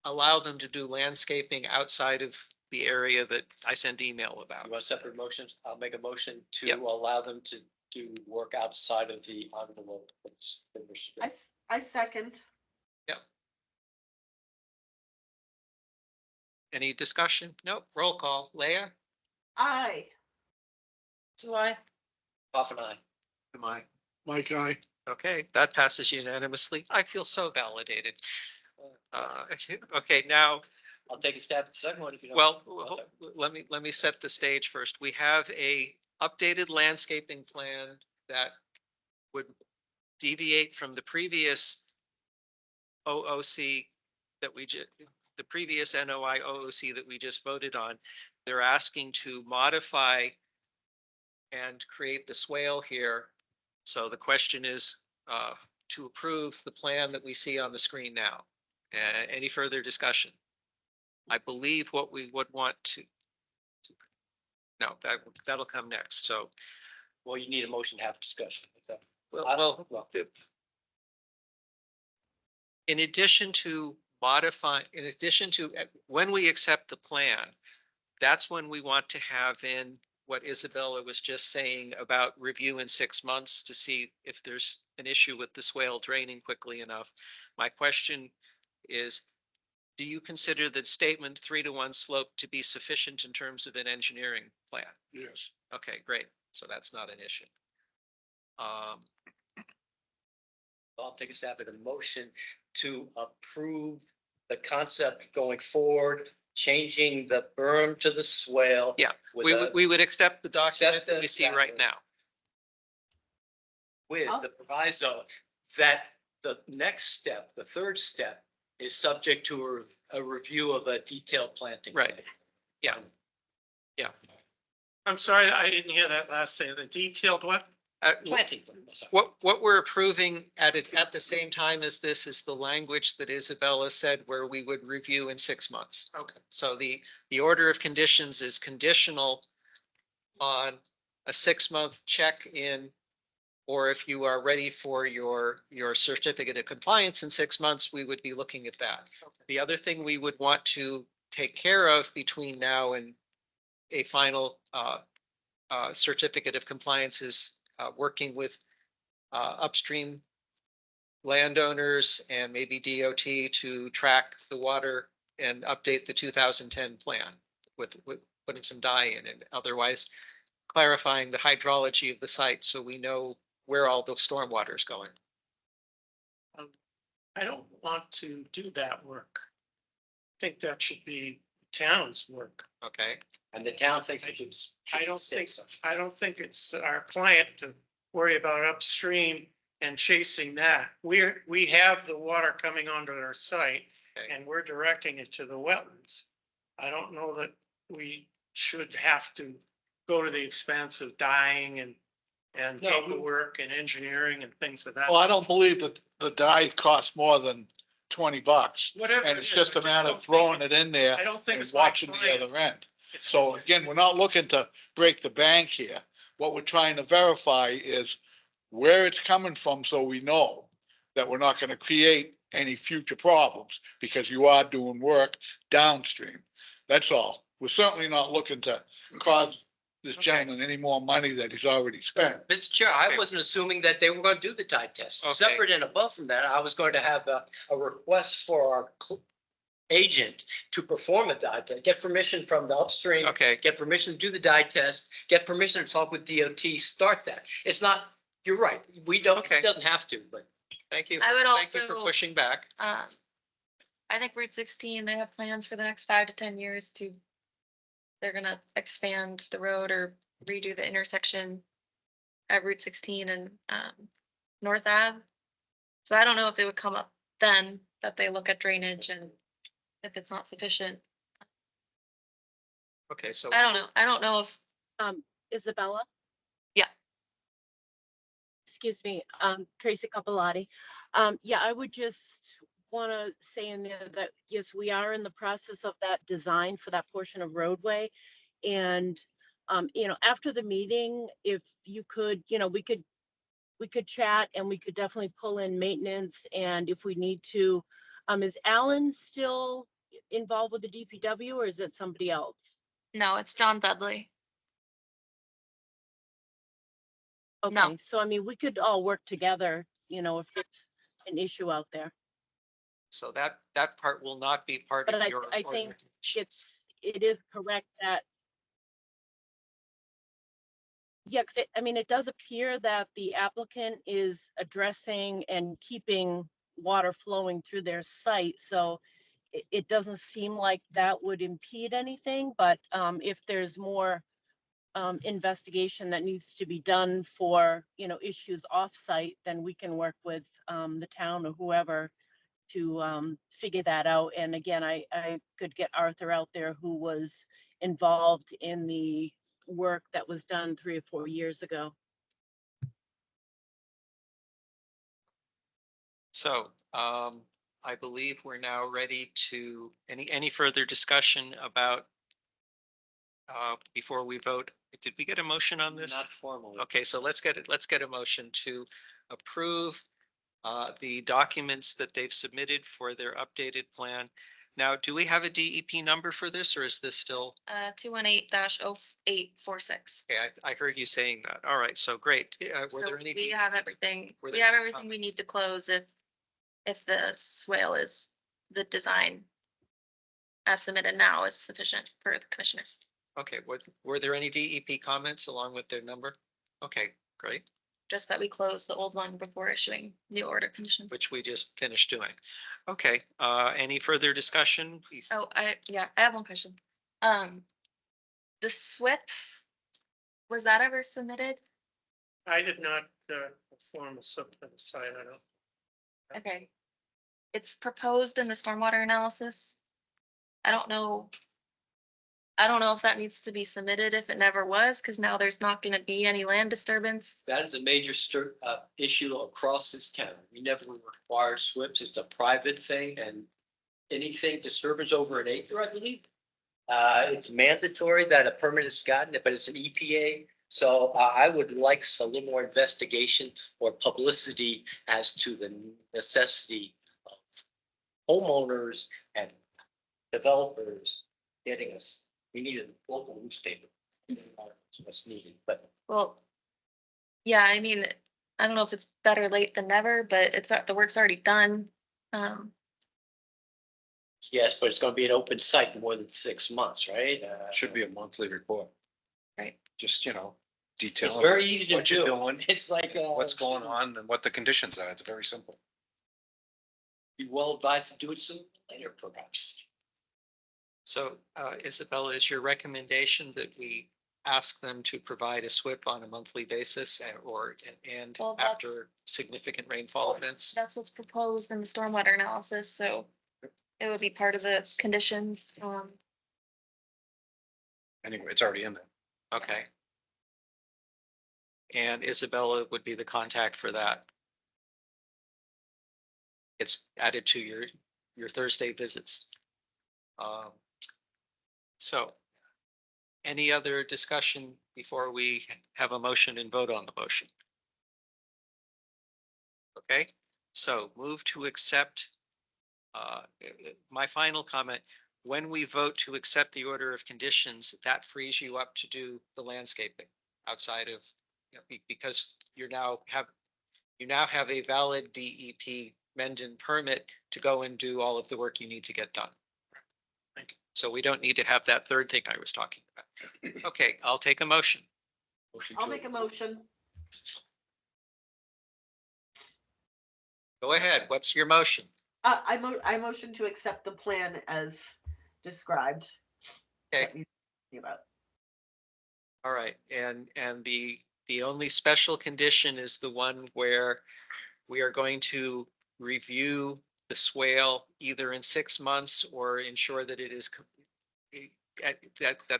allow them to do landscaping outside of the area that I sent email about. You want separate motions? I'll make a motion to Yep. allow them to do work outside of the envelope. I second. Any discussion? Nope. Roll call. Leah? Aye. So I, Off and I. Am I? My guy. Okay, that passes unanimously. I feel so validated. Okay, now, I'll take a stab at the second one if you don't. well, Okay. let me set the stage first. We have a updated landscaping plan that would deviate from the previous OOC that the previous NOI OOC that we just voted on. They're asking to modify and create the swale here. So the question is to approve the plan that we see on the screen now. Any further discussion? I believe what we would want to. No, that'll come next. So, Well, you need a motion to have discussion. well, in addition to when we accept the plan, that's when we want to have in what Isabella was just saying about review in 6 months to see if there's an issue with the swale draining quickly enough. My question is, do you consider the statement 3-to-1 slope to be sufficient in terms of an engineering plan? Yes. Okay, great. So that's not an issue. I'll take a stab at a motion to approve the concept going forward, changing the berm to the swale. Yeah, we would accept the document that we see right now. With the proviso that the next step, the third step, is subject to a review of a detailed planting. Right. plan. Yeah. Yeah. I'm sorry, I didn't hear that last thing. The detailed what? Planting. plan, sorry. What we're approving at the same time as this is the language that Isabella said where we would review in 6 months. Okay. So the order of conditions is conditional on a 6-month check-in, or if you are ready for your certificate of compliance in 6 months, we would be looking at that. The other thing we would want to take care of between now and a final certificate of compliance is working with upstream landowners and maybe DOT to track the water and update the 2010 plan with putting some dye in it. Otherwise, clarifying the hydrology of the site so we know where all the stormwater is going. I don't want to do that work. I think that should be town's work. Okay, And the town thinks it should. I don't think it's our client to worry about upstream and chasing that. We have the water coming onto our site Okay. and we're directing it to the wetlands. I don't know that we should have to go to the expense of dyeing and No, paperwork and engineering and things of that. Well, I don't believe that the dye costs more than $20. Whatever. And it it's is, just I a matter don't of throwing think it in there I don't think and it's my watching the client. other end. It's- So again, we're not looking to break the bank here. What we're trying to verify is where it's coming from, so we know that we're not gonna create any future problems, because you are doing work downstream. That's all. We're certainly not looking to cause this gentleman any more money that he's already spent. Mr. Chair, I Okay. wasn't assuming that they were going to do the tide test. Okay. Separate and above from that, I was going to have a request for our agent to perform a dye test, get permission from the upstream. okay, Get permission to do the dye test, get permission to talk with DOT, start that. It's not, you're right, we don't, Okay. it doesn't have to, but. thank you. I would Thank you for also- pushing back. I think Route 16, they have plans for the next 5 to 10 years to, they're gonna expand the road or redo the intersection at Route 16 and North Ave. So I don't know if it would come up then that they look at drainage and if it's not sufficient. Okay, so I don't know. I don't know if, Isabella? Yeah. Excuse me, Tracy Capellotti. Yeah, I would just want to say in there that, yes, we are in the process of that design for that portion of roadway. And, after the meeting, if you could, we could chat and we could definitely pull in maintenance. And if we need to, is Alan still involved with the DPW or is it somebody else? no, it's John Dudley. No. Okay, so I mean, we could all work together, if there's an issue out there. so that part will not be part But of your. I think ordinance. it is correct that. Yeah, because it does appear that the applicant is addressing and keeping water flowing through their site, so it doesn't seem like that would impede anything, but if there's more investigation that needs to be done for, issues off-site, then we can work with the town or whoever to figure that out. And again, I could get Arthur out there, who was involved in the work that was done 3 or 4 years ago. So, I believe we're now ready to, any further discussion about before we vote? Did we get a motion on this? Not formally. Okay, so let's get a motion to approve the documents that they've submitted for their updated plan. Now, do we have a DEP number for this, or is this still? 218-0846. Okay, I heard you saying that. All right, so great. Were So there any? we have everything, were we there have any everything we need to close if the swale is, the design as submitted now is sufficient for the commissioners. Okay, were there any DEP comments along with their number? Okay, great, Just that we close the old one before issuing the order conditions. which we just finished doing. Okay, any further discussion? Oh, I have one question. The SWIP, was that ever submitted? I did not perform a subtitles site, I don't. Okay. It's proposed in the stormwater analysis. I don't know if that needs to be submitted if it never was, because now there's not gonna be any land disturbance. That is a major issue across this town. We never require SWIPs. It's a private thing, and anything disturbance over an acre, I believe. It's mandatory that a permit is gotten, but it's an EPA So I would like a little more investigation or publicity as to the necessity of homeowners and developers getting us, we need a local newspaper. That's what's needed, but Well, yeah, I mean, I don't know if it's better late than never, but it's, the work's already done. Um, yes, but it's gonna be an open site more than 6 months, right? Should be a monthly report. Right. Just, detail. It's very easy to what you're do. doing, It's like. what's going on and what the conditions are. It's very simple. Be well advised to do it sooner or later, perhaps. So Isabella, is your recommendation that we ask them to provide a SWIP on a monthly basis and Well, that's- after significant rainfall events? That's what's proposed in the stormwater analysis, so it would be part of the conditions. Anyway, it's already in there. Okay. And Isabella would be the contact for that. It's added to your Thursday visits. So any other discussion before we have a motion and vote on the motion? Okay, so move to accept. My final comment, when we vote to accept the order of conditions, that frees you up to do the landscaping outside of, because you now have a valid DEP Mendon permit to go and do all of the work you need to get done. So we don't need to have that third thing I was talking about. Okay, I'll take a motion. I'll make a motion. Go ahead. What's your motion? I motion to accept the plan as described. Okay. that we talked about. All right, and the only special condition is the one where we are going to review the swale either in 6 months or ensure that it is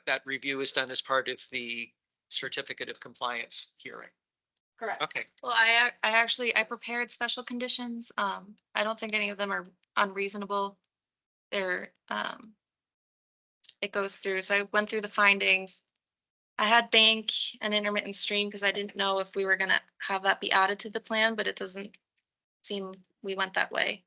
that review is done as part of the certificate of compliance hearing. Correct. Okay, Well, I prepared special conditions. I don't think any of them are unreasonable. They're, it goes through, so I went through the findings. I had bank and intermittent stream because I didn't know if we were gonna have that be added to the plan, but it doesn't seem we went that way.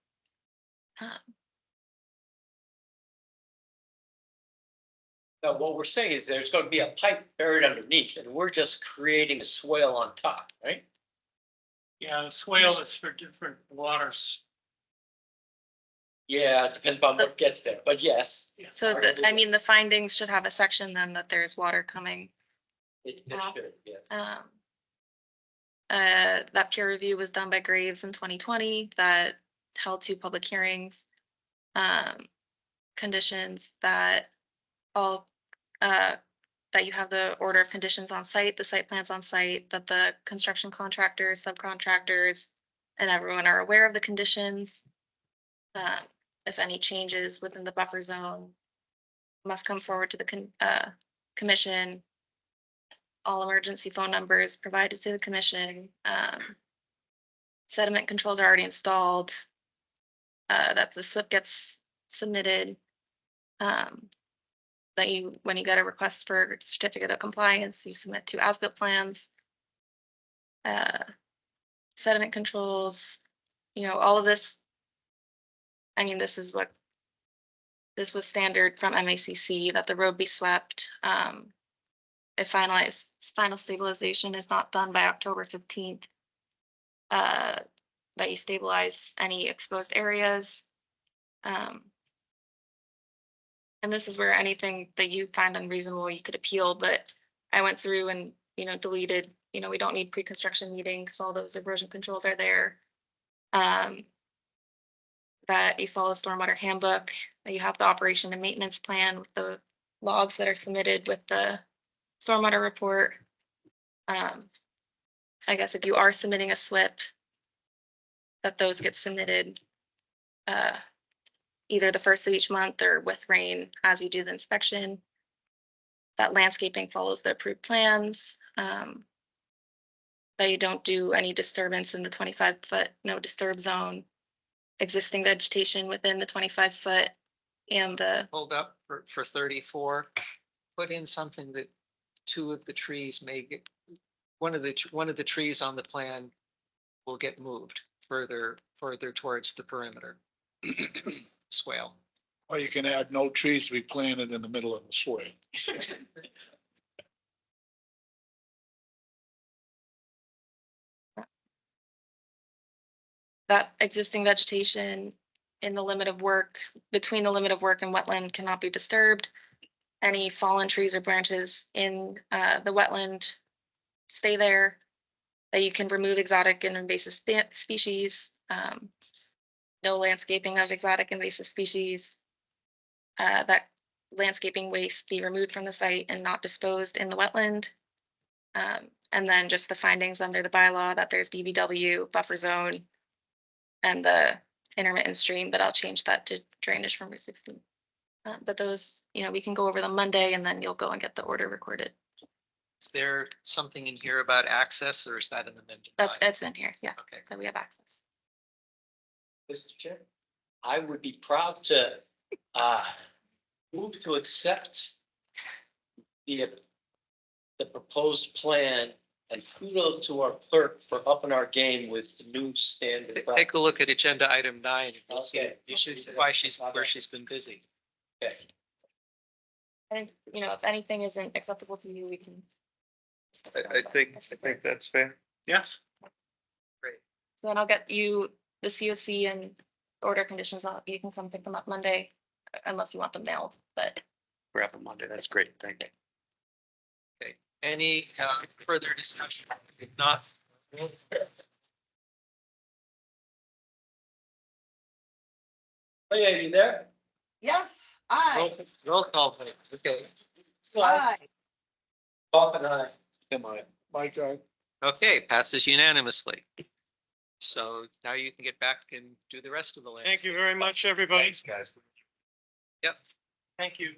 Now, what we're saying is there's gonna be a pipe buried underneath and we're just creating a swale on top, right? Yeah, the swale is for different waters. Yeah, it depends on what gets there, but yes. So I mean, the findings should have a section then that there's water coming. It off. should, yes. That peer review was done by Graves in 2020 that held 2 public hearings. Conditions that all, that you have the order of conditions on site, the site plans on site, that the construction contractors, subcontractors, and everyone are aware of the conditions. If any changes within the buffer zone must come forward to the commission. All emergency phone numbers provided to the commission. Sediment controls are already installed. That the SWIP gets submitted. That you, when you get a request for certificate of compliance, you submit 2 as-built plans. Sediment controls, all of this. I mean, this was standard from MACC that the road be swept. If final stabilization is not done by October 15th. That you stabilize any exposed areas. And this is where anything that you find unreasonable, you could appeal, but I went through and, deleted, we don't need pre-construction meeting because all those erosion controls are there. That you follow stormwater handbook, that you have the operation and maintenance plan with the logs that are submitted with the stormwater report. I guess if you are submitting a SWIP, that those get submitted either the first of each month or with rain as you do the inspection. That landscaping follows the approved plans. That you don't do any disturbance in the 25-foot no disturb zone. Existing vegetation within the 25-foot and the, hold up for 34. Put in something that two of the trees may get, one of the trees on the plan will get moved further towards the perimeter swale. Or you can add no trees to be planted in the middle of the swale. That existing vegetation in the limit of work, between the limit of work and wetland cannot be disturbed. Any fallen trees or branches in the wetland stay there. That you can remove exotic and invasive species. No landscaping of exotic invasive species. That landscaping waste be removed from the site and not disposed in the wetland. And then just the findings under the bylaw that there's BBW, buffer zone, and the intermittent stream, but I'll change that to drainage from Route 16. But those, we can go over them Monday and then you'll go and get the order recorded. Is there something in here about access, or is that in the amendment? That's in here, yeah, Okay. that we have access. Mr. Chair, I would be proud to move to accept the proposed plan, and kudos to our clerk for upping our game with the new standard. Take a look at agenda item 9. And you'll see Okay. you should why where she's been busy. Okay. I think, if anything isn't acceptable to you, we can. discuss that. I think that's fair. Yes. So then I'll get you the COC and order conditions. You can come pick them up Monday, unless you want them mailed, but. Grab them Monday. That's great. Thank you. Okay. Any further discussion? If not. Oh, yeah, you there? Yes, aye, Roll call, please. Okay. aye. Bob and I. Mike, Okay, passes unanimously. So now you can get back and do the rest of the land. Thank you very much, everybody. Thanks, guys. Yep. Thank you.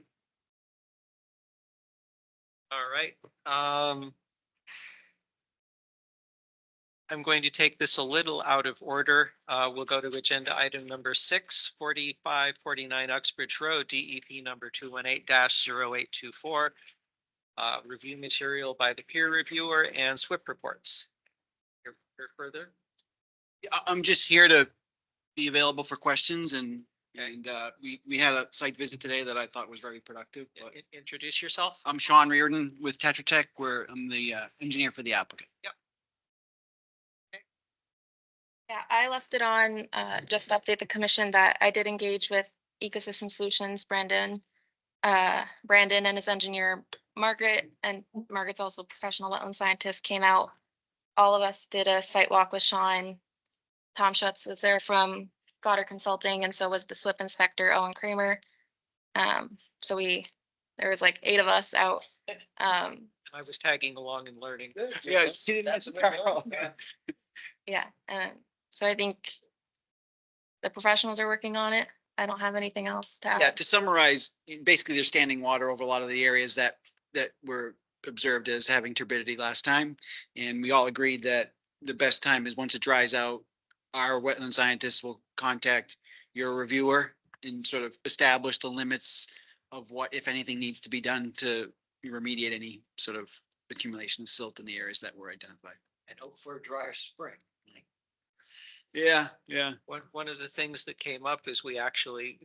All right. I'm going to take this a little out of order. We'll go to agenda item number 6, 4549 Uxbridge Road, DEP number 218-0824. Review material by the peer reviewer and SWIP reports. Here further. I'm just here to be available for questions and we had a site visit today that I thought was very productive. But Introduce yourself. I'm Sean Reardon with Tetra Tech, where I'm the engineer for the applicant. Yep. Yeah, I left it on, just to update the commission that I did engage with Ecosystem Solutions, Brandon and his engineer, Margaret, and Margaret's also a professional wetland scientist, came out. All of us did a site walk with Sean. Tom Schutz was there from Goddard Consulting, and so was the SWIP inspector, Owen Kramer. So there was like 8 of us out. I was tagging along and learning. Yeah, Yeah, so I think the professionals are working on it. I don't have anything else to Yeah, add. to summarize, basically there's standing water over a lot of the areas that were observed as having turbidity last time. And we all agreed that the best time is once it dries out, our wetland scientists will contact your reviewer and sort of establish the limits of what, if anything, needs to be done to remediate any sort of accumulation of silt in the areas that were identified. And hope for a drier spring. Yeah. One of the things that came up is we actually,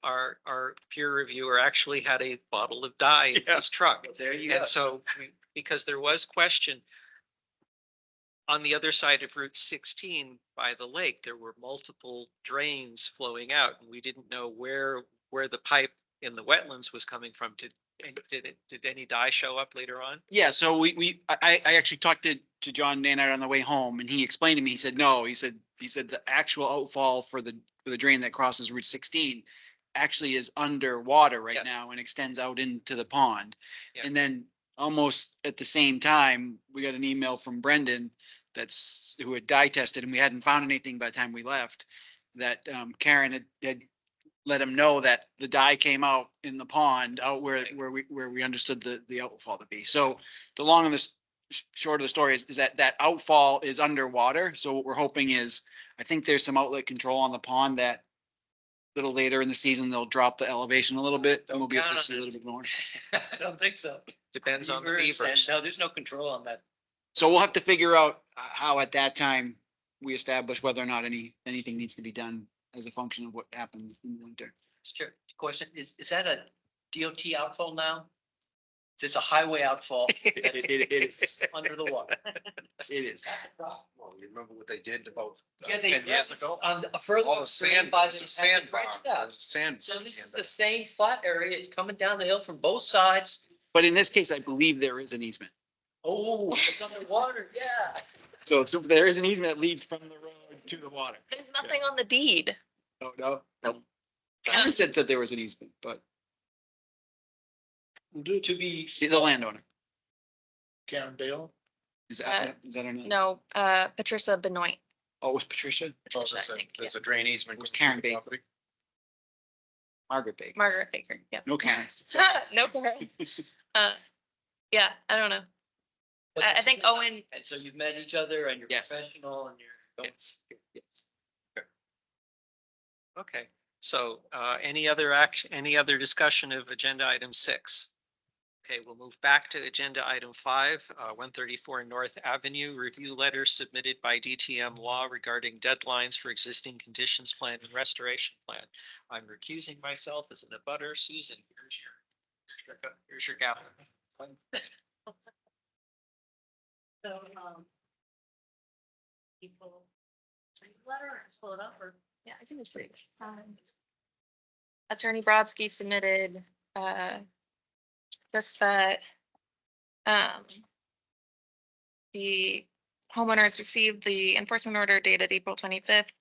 our peer reviewer actually had a bottle of dye in his truck. There you go. And so, because there was question on the other side of Route 16 by the lake, there were multiple drains flowing out, and we didn't know where the pipe in the wetlands was coming from. Did any dye show up later on? Yeah, so I actually talked to John Nanite on the way home, and he explained to me, he said, no, he said the actual outfall for the drain that crosses Route 16 actually is underwater right Yes. now and extends out into the pond. Yeah. And then almost at the same time, we got an email from Brendan who had dye tested, and we hadn't found anything by the time we left, that Karen had let him know that the dye came out in the pond out where we understood the outfall to be. So the long and the short of the story is that outfall is underwater. So what we're hoping is, I think there's some outlet control on the pond that little later in the season, they'll drop the elevation a little bit and we'll Don't be able count to see a on little bit more. I don't think so. Depends on the Beavers and- beavers. No, there's no control on that. So we'll have to figure out how at that time we establish whether or not anything needs to be done as a function of what happened in the winter. Sure. Question, is that a DOT outfall now? Is this a highway outfall? It is. Under the water. It is. Well, you remember what they did about Yeah, they 10 years ago? On a further. All the sand, by it was the a sand bridge, bar, yeah. it was a sand. So this is the same flat area. It's coming down the hill from both sides. But in this case, I believe there is an easement. Oh, it's underwater, yeah. So there is an easement that leads from the road to the water. There's nothing on the deed. Oh, no? Nope. Karen said that there was an easement, but To be. the landowner, Karen Bale. is Uh, that her name? No, Patricia Benoit. Oh, it was Patricia? Patricia, I think, yeah. There's a drain easement. It was going through Karen the Baker. property. Margaret Baker. Margaret Baker, yeah. No Karen. No, Karen. Yeah, I don't know. I think Owen, And so you've met each other and you're Yes. professional and you're. Yes, yes. Okay, so any other action, any other discussion of agenda item 6? Okay, we'll move back to agenda item 5, 134 North Avenue, review letter submitted by DTM Law regarding deadlines for existing conditions plan and restoration plan. I'm recusing myself as an abutter. Susan, here's your gavel. So, people, letter, or just pull it up, or? yeah, I think it's pretty. Attorney Brodsky submitted, just that, the homeowners received the enforcement order dated April 25th,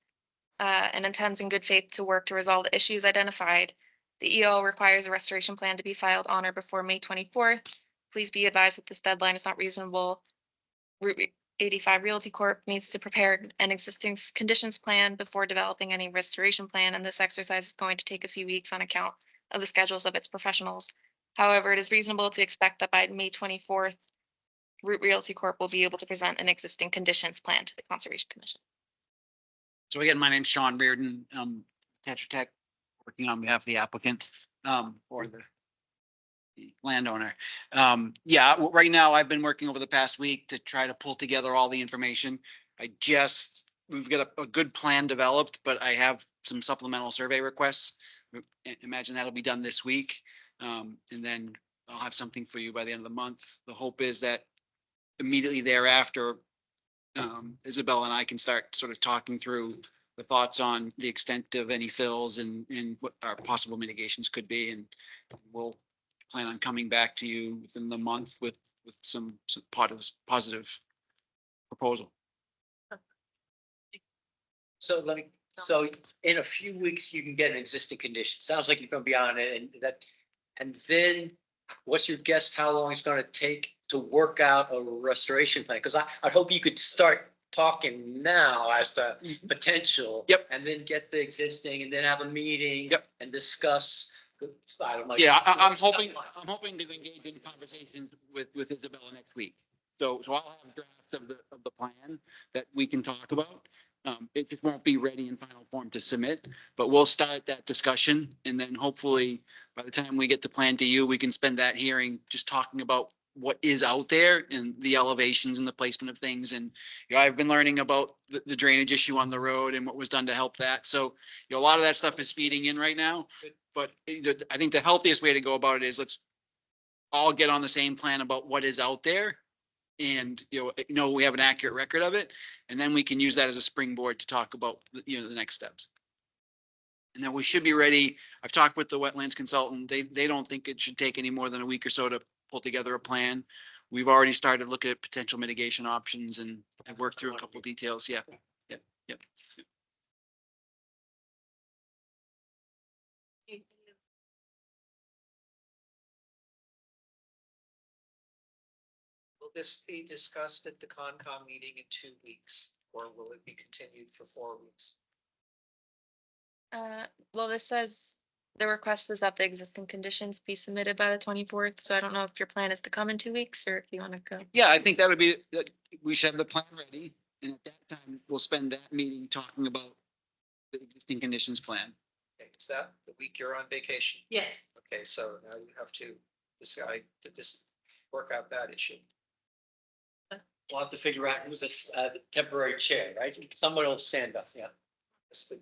and intends in good faith to work to resolve the issues identified. The EO requires a restoration plan to be filed on or before May 24th. Please be advised that this deadline is not reasonable. Route 85 Realty Corp needs to prepare an existing conditions plan before developing any restoration plan, and this exercise is going to take a few weeks on account of the schedules of its professionals. However, it is reasonable to expect that by May 24th, Route Realty Corp will be able to present an existing conditions plan to the Conservation Commission. So again, my name's Sean Reardon, Tetra Tech, working on behalf of the applicant, or the landowner. Right now I've been working over the past week to try to pull together all the information. We've got a good plan developed, but I have some supplemental survey requests. Imagine that'll be done this week. And then I'll have something for you by the end of the month. The hope is that immediately thereafter, Isabel and I can start sort of talking through the thoughts on the extent of any fills and what our possible mitigations could be. And we'll plan on coming back to you within the month with some positive proposal. So in a few weeks, you can get an existing condition. Sounds like you're gonna be on it and then what's your guess how long it's gonna take to work out a restoration plan? Cause I hope you could start talking now as to potential. Yep. And then get the existing and then have a meeting. Yep. And discuss, I don't know. Yeah, I'm hoping to engage in conversations with Isabella next week. So I'll have drafts of the plan that we can talk about. It just won't be ready in final form to submit, but we'll start that discussion. And then hopefully by the time we get the plan to you, we can spend that hearing just talking about what is out there and the elevations and the placement of things. And, I've been learning about the drainage issue on the road and what was done to help that. So, a lot of that stuff is feeding in right now, but I think the healthiest way to go about it is let's all get on the same plan about what is out there. And, we have an accurate record of it, and then we can use that as a springboard to talk about, the next steps. And then we should be ready. I've talked with the wetlands consultant. They don't think it should take any more than a week or so to pull together a plan. We've already started looking at potential mitigation options and I've worked through a couple of details. Yeah. Will this be discussed at the Concom meeting in 2 weeks, or will it be continued for 4 weeks? Well, this says the request is that the existing conditions be submitted by the 24th. So I don't know if your plan is to come in 2 weeks or if you want to go. Yeah, I think that would be, that we should have the plan ready. And at that time, we'll spend that meeting talking about the existing conditions plan. Is that the week you're on vacation? Yes. Okay, so now you have to decide to just work out that issue. We'll have to figure out who's a temporary chair, right? Someone will stand up, yeah. Yes,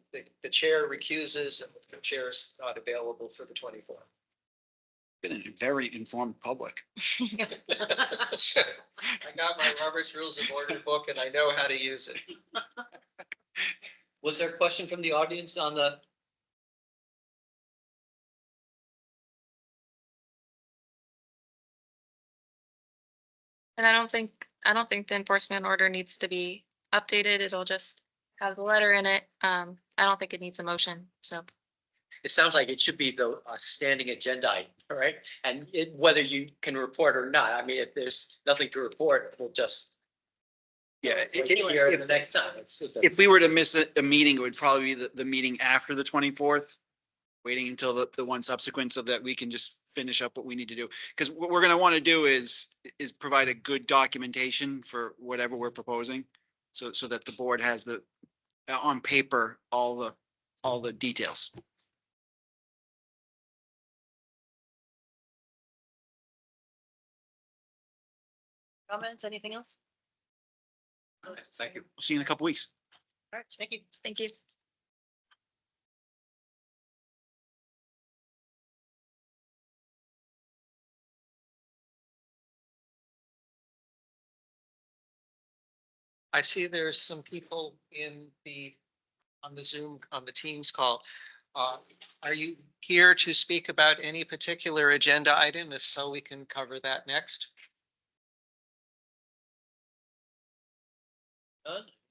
the chair recuses and the chair is not available for the 24th. Been a very informed public. I got my Robert's Rules of Order book and I know how to use it. Was there a question from the audience on the? And I don't think the enforcement order needs to be updated. It'll just have the letter in it. I don't think it needs a motion, so. It sounds like it should be a standing agenda item, all right? And whether you can report or not, I mean, if there's nothing to report, we'll just. Yeah, wait here the next time. if we were to miss a meeting, it would probably be the meeting after the 24th. Waiting until the one subsequent so that we can just finish up what we need to do. Because what we're gonna want to do is provide a good documentation for whatever we're proposing. So that the board has on paper, all the details. Comments, anything else? Thank you. See you in a couple weeks. All right, thank you. Thank you. I see there's some people on the Zoom, on the Teams call. Are you here to speak about any particular agenda item? If so, we can cover that next.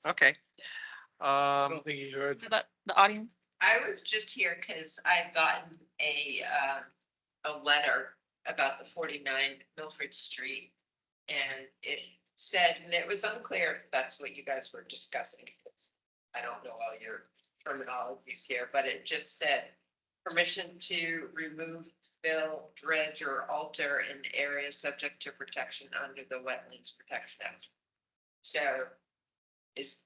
Okay. I don't think you heard. How about the audience? I was just here because I'd gotten a letter about the 49 Milford Street. And it said, and it was unclear if that's what you guys were discussing. Because I don't know all your terminologies here, but it just said permission to remove, fill, dredge, or alter an area subject to protection under the Wetlands Protection Act. So is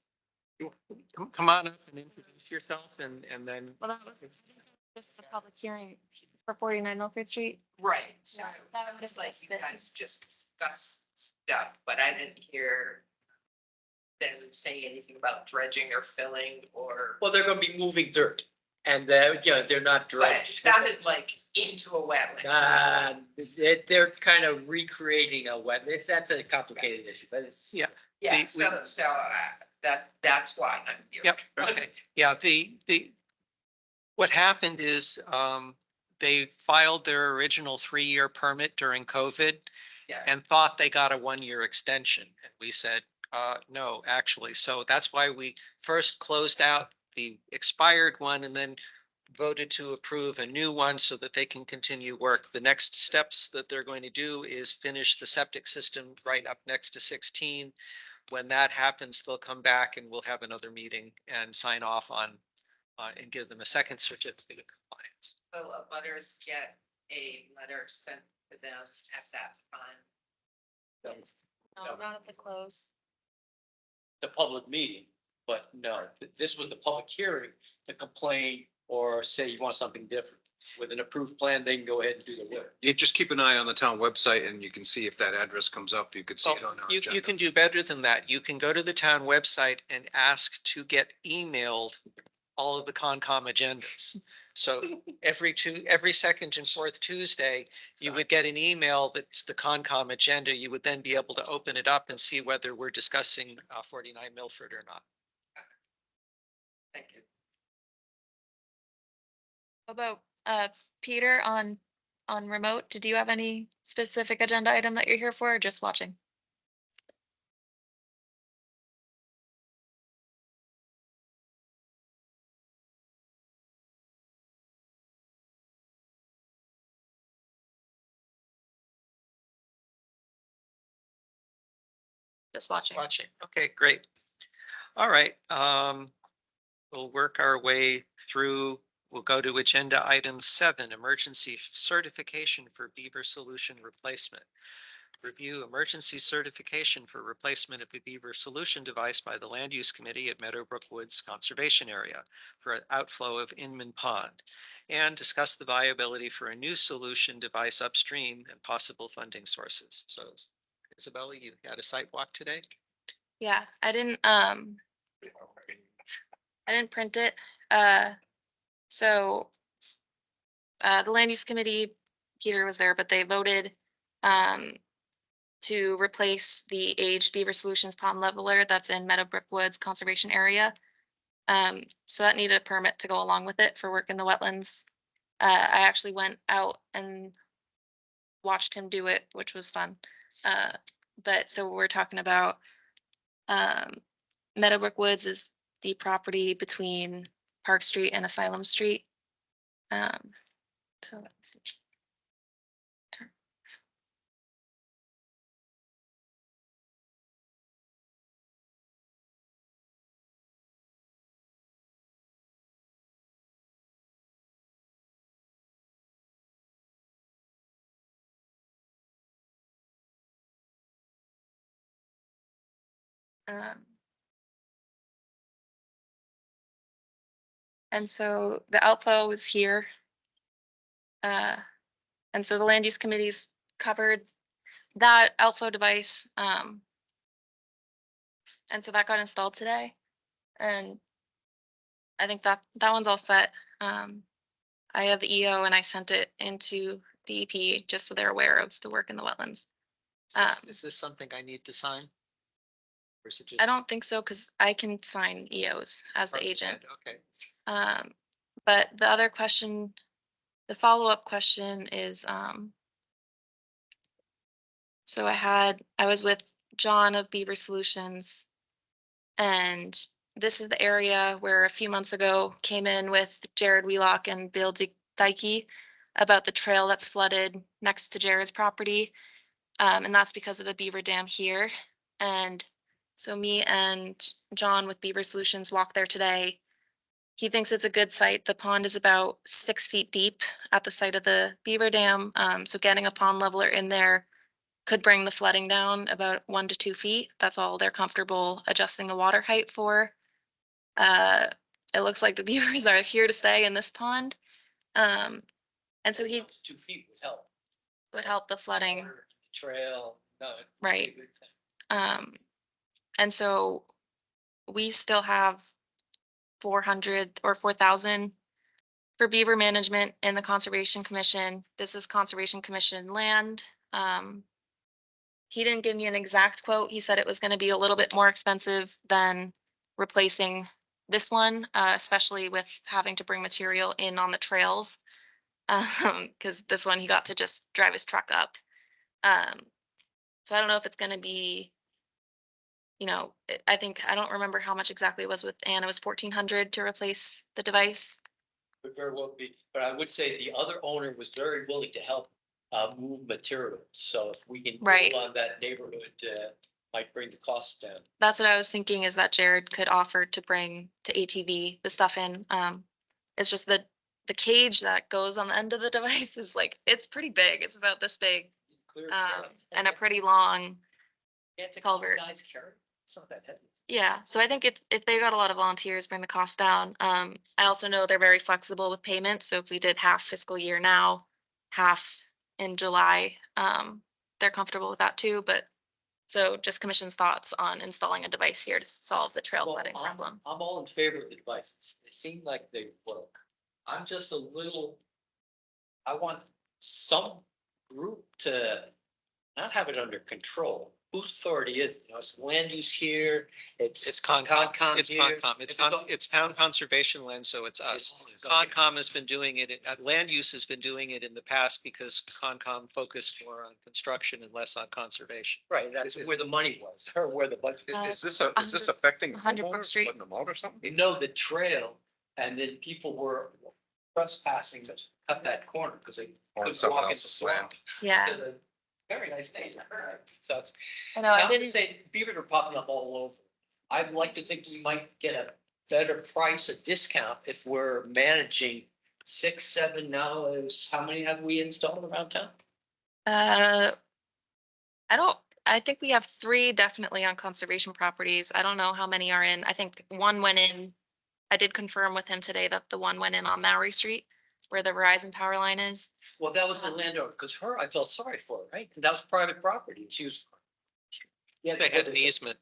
Come on up and introduce yourself and then. Well, that was just the public hearing for 49 Milford Street. right. So That would it's have like you been- guys just discussed stuff, but I didn't hear them saying anything about dredging or filling or, Well, they're gonna be moving dirt and they're not but it dredged. sounded like into a wetland. They're kind of recreating a wetland. That's a complicated issue, but it's. Yeah. Yeah, we- so that's why I'm here. Yep, okay, yeah, what happened is, they filed their original 3-year permit during COVID Yeah. and thought they got a 1-year extension. And we said, no, actually, so that's why we first closed out the expired one and then voted to approve a new one so that they can continue work. The next steps that they're going to do is finish the septic system right up next to 16. When that happens, they'll come back and we'll have another meeting and sign off on and give them a second certificate of compliance. So butters get a letter sent to them at that time. No, not at the close. The public meeting, but no, this was the public hearing to complain or say you want something different. With an approved plan, they can go ahead and do the work. You just keep an eye on the town website and you can see if that address comes up, you could see it Well, on our you agenda. can do better than that. You can go to the town website and ask to get emailed all of the Concom agendas. So every second and fourth Tuesday, you would get an email that's the Concom agenda. You would then be able to open it up and see whether we're discussing 49 Milford or not. Thank you. How about Peter on remote? Did you have any specific agenda item that you're here for or just watching? Just watching. Watching. Okay, great. All right. We'll work our way through. We'll go to agenda item 7, emergency certification for beaver solution replacement. review emergency certification for replacement of a beaver solution device by the Land Use Committee at Meadowbrook Woods Conservation Area for an outflow of Inman Pond, and discuss the viability for a new solution device upstream and possible funding sources. So Isabella, you had a site walk today? Yeah, I didn't print it. So the land use committee, Peter was there, but they voted to replace the aged Beaver Solutions pond leveler that's in Meadowbrook Woods Conservation Area. So that needed a permit to go along with it for work in the wetlands. I actually went out and watched him do it, which was fun. But so we're talking about Meadowbrook Woods is the property between Park Street and Asylum Street. So let me see. And so the outflow is here. And so the land use committees covered that outflow device. And so that got installed today. And I think that one's all set. I have the EO and I sent it into DEP just so they're aware of the work in the wetlands. Is this something I need to sign? Or is it just? I don't think so, because I can sign EOs as the Okay, agent. Okay. But the other question, the follow-up question is, so I was with John of Beaver Solutions, and this is the area where a few months ago came in with Jared Wheelock and Bill Dykey about the trail that's flooded next to Jared's property. And that's because of a beaver dam here. And so me and John with Beaver Solutions walked there today. He thinks it's a good site. The pond is about 6 feet deep at the site of the beaver dam. So getting a pond leveler in there could bring the flooding down about 1 to 2 feet. That's all they're comfortable adjusting the water height for. It looks like the beavers are here to stay in this pond. And so he 2 feet would help the flooding. Trail, no. Right. And so we still have 400 or 4,000 for beaver management in the Conservation Commission. This is Conservation Commission land. He didn't give me an exact quote. He said it was going to be a little bit more expensive than replacing this one, especially with having to bring material in on the trails. Because this one he got to just drive his truck up. So I don't know if it's going to be, I think, I don't remember how much exactly it was with Ann. It was 1,400 to replace the device. Could very well be, but I would say the other owner was very willing to help move materials. So if we can Right. build on that neighborhood, might bring the costs down. That's what I was thinking, is that Jared could offer to bring to ATV the stuff in. It's just the cage that goes on the end of the device is like, it's pretty big. It's about this big, Clear and a pretty long. culvert. Guys carry, it's not that heavy. Yeah, so I think if they got a lot of volunteers, bring the cost down. I also know they're very flexible with payment. So if we did half fiscal year now, half in July, they're comfortable with that too. But so just commission's thoughts on installing a device here to solve the trail Well, flooding problem. I'm all in favor of the devices. They seem like they work. I'm just a little, I want some group to not have it under control. Whose authority is it? It's the land use here, It's Concom. It's here. Concom. It's town conservation land, so it's us. Concom has been doing it, land use has been doing it in the past because Concom focused more on construction and less on conservation. Right, that's where the money was, or where the budget. Is this affecting 100 Brook homeowners, Street. putting them out or something? You know, the trail, and then people were trespassing to cut that corner because they Or couldn't someone walk in the else's land. swamp. Yeah, To the Very nice day. So it's, I know. I I'm didn't. just saying, beavers are popping up all over. I'd like to think we might get a better price, a discount, if we're managing 6, 7 now. How many have we installed around town? I think we have 3 definitely on conservation properties. I don't know how many are in. I think one went in. I did confirm with him today that the one went in on Maury Street where the Verizon power line is. Well, that was the landowner, because I felt sorry for her, right? And that was private property. And she was. Yeah, They had an easement.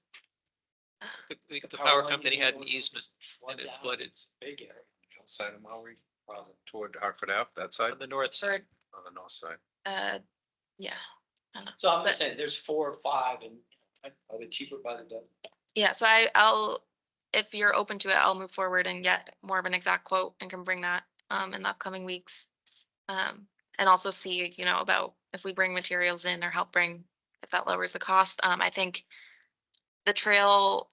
The power company had an easement and it flooded Big area. Side of Maui, toward Hartford Ave, that side, on the north side. Or, on the north side. yeah. I don't know. So I'm just But- saying, there's 4 or 5 and are they cheaper by the dozen? Yeah, so I'll, if you're open to it, I'll move forward and get more of an exact quote and can bring that in the upcoming weeks. And also see, you know, about if we bring materials in or help bring, if that lowers the cost. I think the trail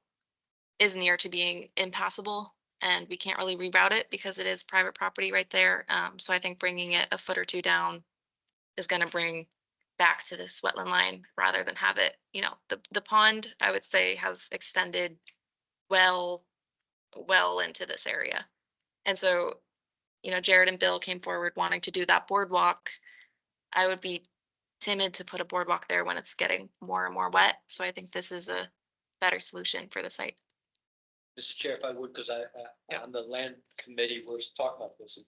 is near to being impassable and we can't really reroute it because it is private property right there. So I think bringing it a foot or 2 down is gonna bring back to this wetland line rather than have it, you know, the pond, I would say, has extended well into this area. And so, you know, Jared and Bill came forward wanting to do that boardwalk. I would be timid to put a boardwalk there when it's getting more and more wet. So I think this is a better solution for the site. Mr. Chair, if I would, because on the land committee, we're talking about this, and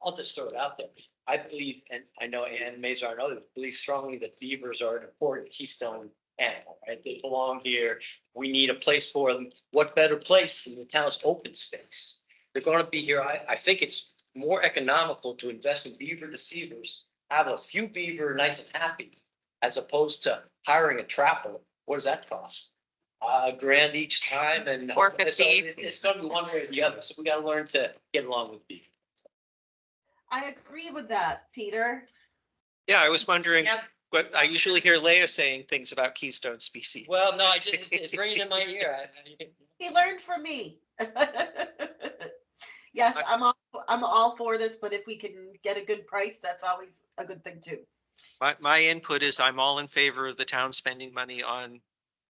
I'll just throw it out there. I believe, and I know Ann Mazar and others believe strongly that beavers are an important keystone animal, right? They belong here. We need a place for them. What better place than the town's open space? They're gonna be here. I think it's more economical to invest in beaver deceivers, have a few beaver nice and happy, as opposed to hiring a trapper. What does that cost? $1,000 each time and. $450. It's gonna be one way or the other, so we gotta learn to get along with beaver. I agree with that, Peter. Yeah, I was wondering, Yeah. but I usually hear Leah saying things about keystone species. Well, no, it's ringing in my ear. He learned from me. Yes, I'm all for this, but if we can get a good price, that's always a good thing too. My input is I'm all in favor of the town spending money on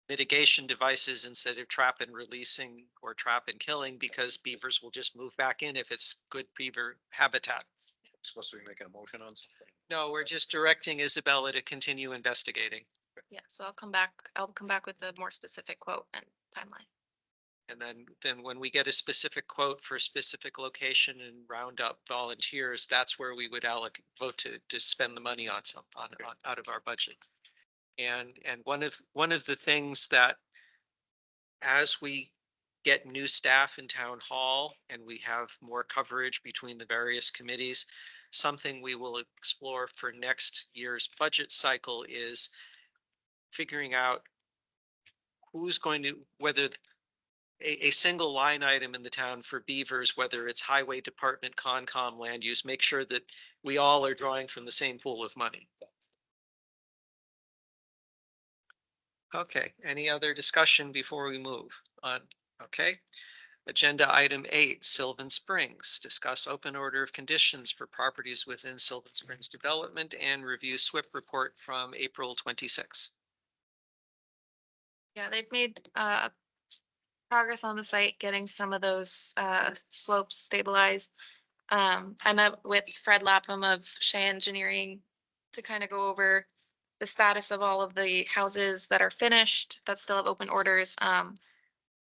mitigation devices instead of trap and releasing or trap and killing, because beavers will just move back in if it's good beaver habitat. Supposed to be making a motion on something. No, we're just directing Isabella to continue investigating. Yeah, so I'll come back with a more specific quote and timeline. And then when we get a specific quote for a specific location and round up volunteers, that's where we would vote to spend the money on out of our budget. And one of the things that, as we get new staff in town hall and we have more coverage between the various committees, something we will explore for next year's budget cycle is figuring out who's going to, whether a single line item in the town for beavers, whether it's highway department, Concom, land use, make sure that we all are drawing from the same pool of money. Okay, any other discussion before we move on? Okay. Agenda item 8, Sylvan Springs, discuss open order of conditions for properties within Sylvan Springs development and review SWIP report from April 26. Yeah, they've made progress on the site, getting some of those slopes stabilized. I met with Fred Lapham of Shea Engineering to kind of go over the status of all of the houses that are finished that still have open orders.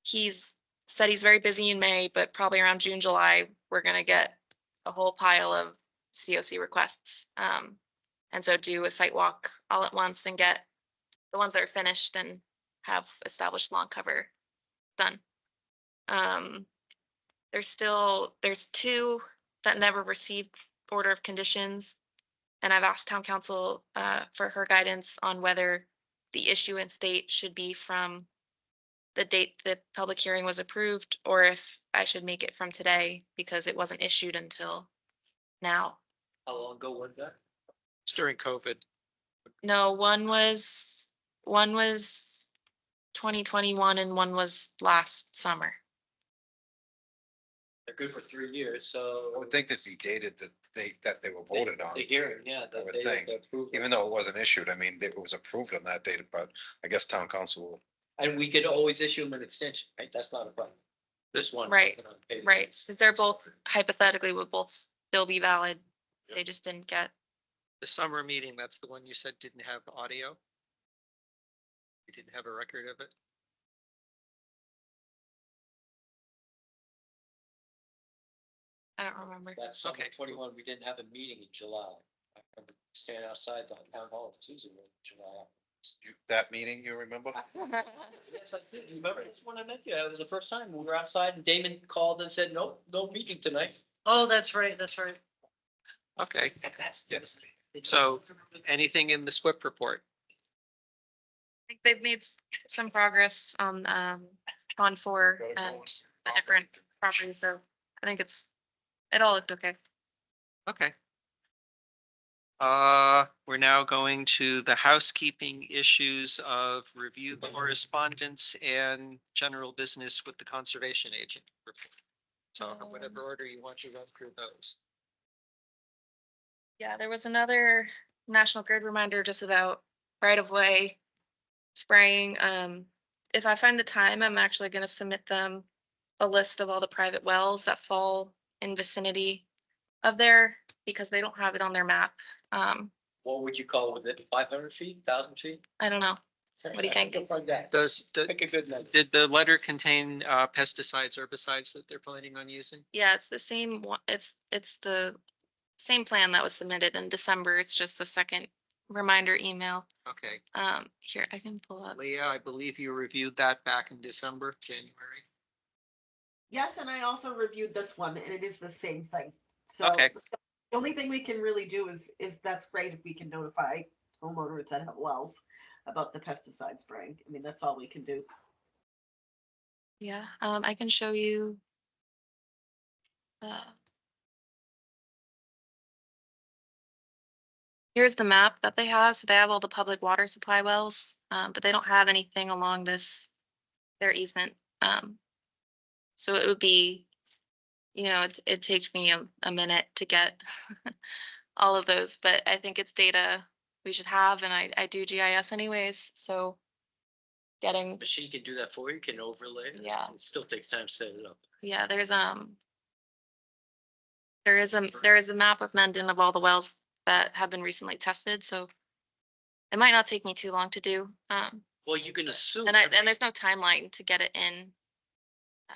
He's said he's very busy in May, but probably around June, July, we're gonna get a whole pile of COC requests. And so do a site walk all at once and get the ones that are finished and have established lawn cover done. There's 2 that never received order of conditions. And I've asked town council for her guidance on whether the issuance date should be from the date the public hearing was approved, or if I should make it from today because it wasn't issued until now. How long ago was that? It's during COVID. No, one was 2021 and one was last summer. They're good for 3 years, so. I would think that be dated that they were voted on. The hearing, yeah. I would think, even though it wasn't issued, I mean, it was approved on that date, but I guess town council will. And we could always issue them an extension, right? That's not a problem. This one. Right, Right, because they're both hypothetically would both still be valid. They just didn't get, The summer meeting, that's the one you said didn't have audio. We didn't have a record of it. I don't remember. That's summer Okay. 21, we didn't have a meeting in July. I remember standing outside the town hall of Susan in July. That meeting, you remember? Yes, I did. You remember this one I met you? It was the first time we were outside and Damon called and said, no, no meeting tonight. Oh, that's right, that's right. Okay, That's devastating. so anything in the SWIP report? I think they've made some progress on 4 and the different properties, so I think it all looked okay. Okay. We're now going to the housekeeping issues of review correspondence and general business with the conservation agent. So whatever order you want to run through those. Yeah, there was another National Grid reminder just about right of way spraying. If I find the time, I'm actually gonna submit them a list of all the private wells that fall in vicinity of there because they don't have it on their map. What would you call it? 500 feet, 1,000 feet? I don't know. What do you think? Like that. Pick a good number. Did the letter contain pesticides, herbicides that they're planning on using? Yeah, it's the same one. It's the same plan that was submitted in December. It's just the second reminder email. Okay, Here, I can pull up. Leah, I believe you reviewed that back in December, January. Yes, and I also reviewed this one and it is the same thing. So Okay. the only thing we can really do is that's great if we can notify homeowners that have wells about the pesticide spraying. I mean, that's all we can do. Yeah, I can show you. Here's the map that they have. So they have all the public water supply wells, but they don't have anything along their easement. So it would be, it takes me a minute to get all of those, but I think it's data we should have, and I do GIS anyways, so getting, Machine can do that for you, can overlay. it. Yeah. It still takes time to set it up. yeah, there is a map of Mendon of all the wells that have been recently tested, so it might not take me too long to do. Well, you can assume. And there's no timeline to get it in.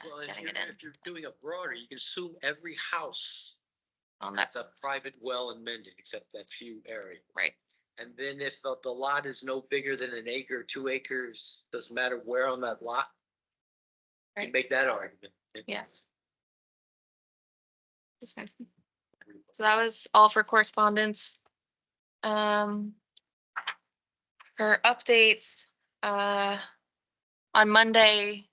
Well, Getting it in if you're doing it broader, you can assume every house on that, has a private well in Mendon, except that few areas. right? And then if the lot is no bigger than an acre, 2 acres, doesn't matter where on that lot. You Right. make that argument. Yeah. Just nice. So that was all for correspondence. For updates, on Monday,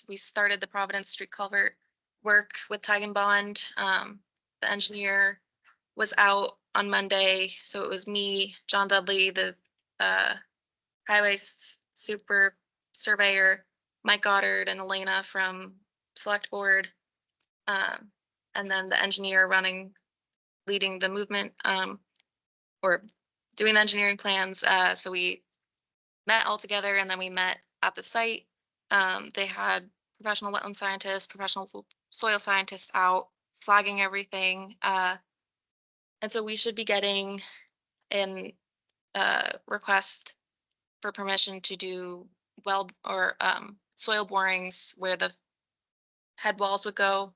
we started the Providence Street culvert work with Tag and Bond. The engineer was out on Monday, so it was me, John Dudley, the highway super surveyor, Mike Goddard, and Elena from Select Board. And then the engineer leading the movement, or doing the engineering plans. So we met all together and then we met at the site. They had professional wetland scientists, professional soil scientists out flagging everything. And so we should be getting an request for permission to do soil borings where the head walls would go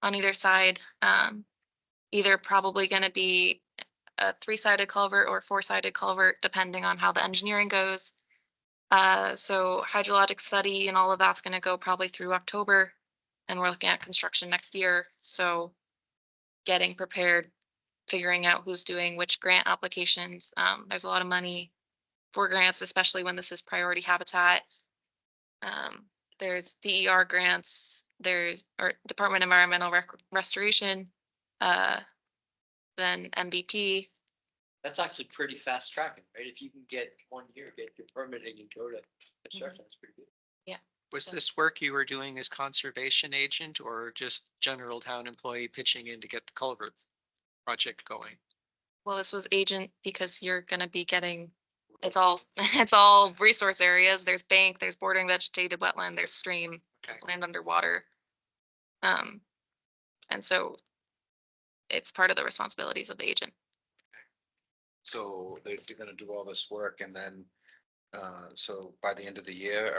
on either side. Either probably going to be a 3-sided culvert or 4-sided culvert, depending on how the engineering goes. So hydrologic study and all of that's going to go probably through October, and we're looking at construction next year. So getting prepared, figuring out who's doing which grant applications. There's a lot of money for grants, especially when this is priority habitat. There's DER grants, or Department of Environmental Restoration, then MVP. That's actually pretty fast tracking, right? If you can get 1 year, get your permitting and go to construction, that's pretty good. Was this work you were doing as conservation agent or just general town employee pitching in to get the culvert project going? Well, this was agent because you're gonna be getting, it's all resource areas. There's bank, there's bordering vegetated wetland, there's stream, Okay. land underwater. And so it's part of the responsibilities of the agent. So they're gonna do all this work and then So by the end of the year,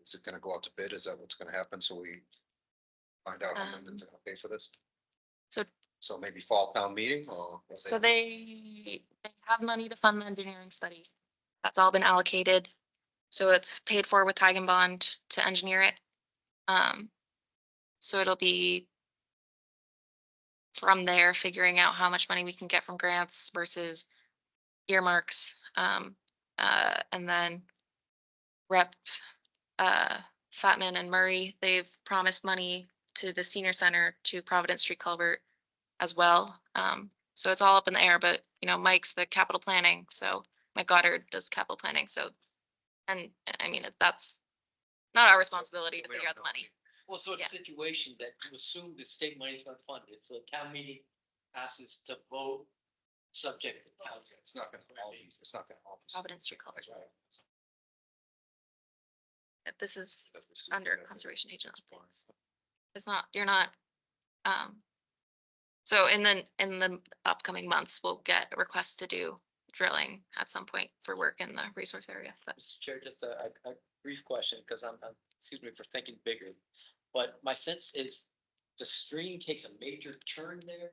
is it gonna go out to bid? Is that what's gonna happen? So we find out how much it's gonna pay for this? So, So maybe fall town meeting or? so they have money to fund the engineering study. That's all been allocated. So it's paid for with tag and bond to engineer it. So it'll be from there, figuring out how much money we can get from grants versus earmarks. And then Rep Fatman and Murray, they've promised money to the senior center to Providence Street Culvert as well. So it's all up in the air, but you know, Mike's the capital planning, so Mike Goddard does capital planning, so. And I mean, that's not our responsibility to we figure don't out the know. money. Well, so it's Yeah. a situation that you assume the state money is gonna fund it, so the town meeting passes to vote subject to town. It's not gonna always, it's not gonna always. Providence Street Culvert. Right. This is That was- under conservation agent updates. It's not, you're not, so in the upcoming months, we'll get requests to do drilling at some point for work in the resource area, but Mr. Chair, just a brief question, because excuse me for thinking bigger, but my sense is the stream takes a major turn there.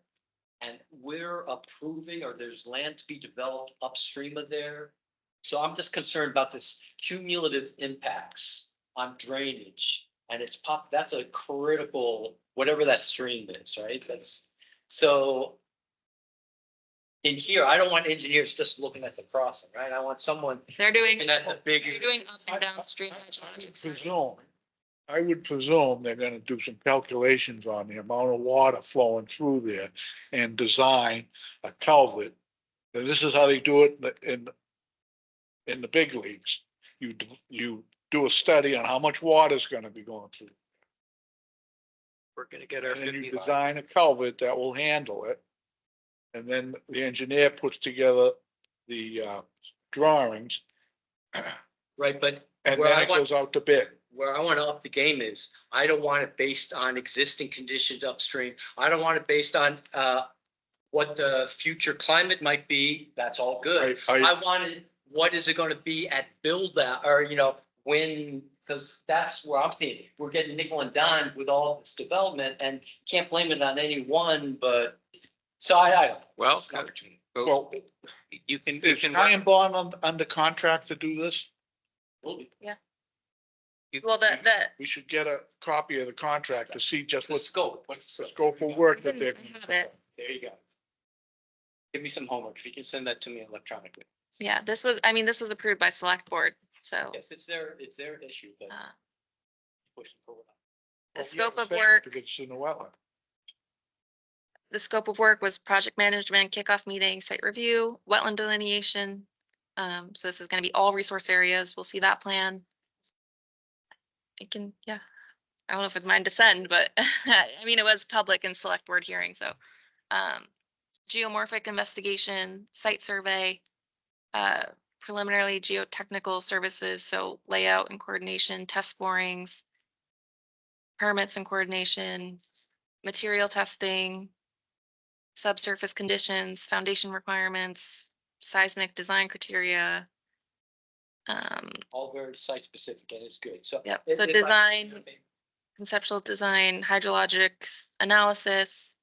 And we're approving, or there's land to be developed upstream of there. So I'm just concerned about this cumulative impacts on drainage. And that's a critical, whatever that stream is, right? So. In here, I don't want engineers just looking at the crossing, right? I want someone they're doing, looking at the bigger. they're doing up and downstream hydrologic study. I would presume they're gonna do some calculations on the amount of water flowing through there and design a culvert. And this is how they do it in the big leagues. You do a study on how much water is gonna be going through. We're gonna get our And then you 50 line. design a culvert that will handle it. And then the engineer puts together the drawings, Right, but and Where then I it want- goes out to bid. where I want to up the game is, I don't want it based on existing conditions upstream. I don't want it based on what the future climate might be. That's all good. I wanted, what is it going to be at build out, or when, because that's where I'm thinking, we're getting nickel and dime with all this development and can't blame it on any one, but so I don't. know. Well, It's an opportunity. Well, you can is Ty and Bond under contract to do this? Will be. Well, We should get a copy of the contract to see just The what scope, what's the scope of work that they're. I have it. There you go. Give me some homework, if you can send that to me electronically. Yeah, this was approved by select board, so. Yes, it's their issue, but uh, pushing forward. The scope of work, It's in the wetland. the scope of work was project management, kickoff meeting, site review, wetland delineation. So this is gonna be all resource areas. We'll see that plan. I don't know if it's mine to send, but I mean, it was public and select board hearing, so. Geomorphic investigation, site survey, preliminarily geotechnical services, so layout and coordination, test borings, permits and coordination, material testing, subsurface conditions, foundation requirements, seismic design criteria. All very site specific, and it's good, so. Yep, if- so if I- design, conceptual design, hydrologics, analysis.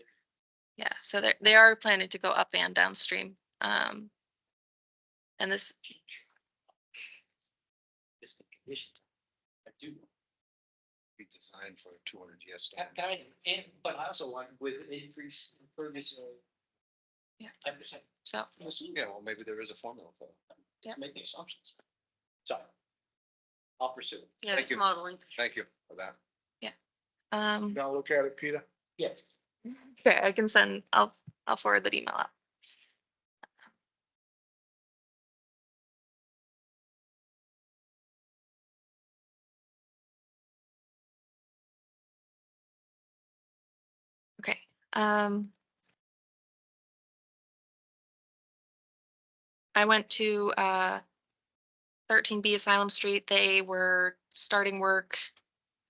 Yeah, so they are planning to go up and downstream. And this, It's the condition. I do. Be designed for 200 years. But I also want with increase impervious. Yeah. 10%. so, Yeah, well, maybe there is a formula for it. Just making assumptions. Sorry. I'll pursue it. Yeah, Thank it's you. modeling. Thank you for that. You gonna look at it, Peter? Yes. okay, I can send, I'll forward that email out. Okay, I went to 13B Asylum Street. They were starting work,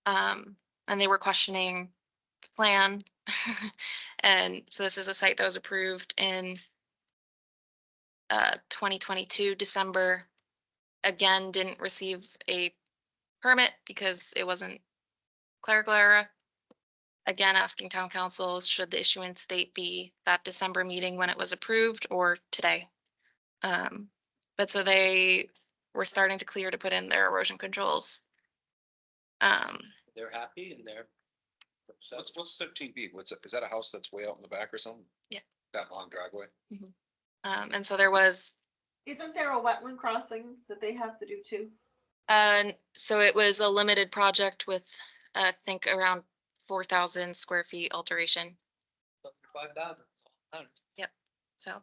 and they were questioning the plan. And so this is a site that was approved in 2022 December. again, didn't receive a permit because it wasn't clerical error. Again, asking town council, should the issuance date be that December meeting when it was approved or today? But so they were starting to clear to put in their erosion controls. They're happy and they're. What's 13B? Is that a house that's way out in the back or something? Yeah. That long driveway? And so there was, Isn't there a wetland crossing that they have to do too? so it was a limited project with, I think around 4,000 square feet alteration. 5,000. So,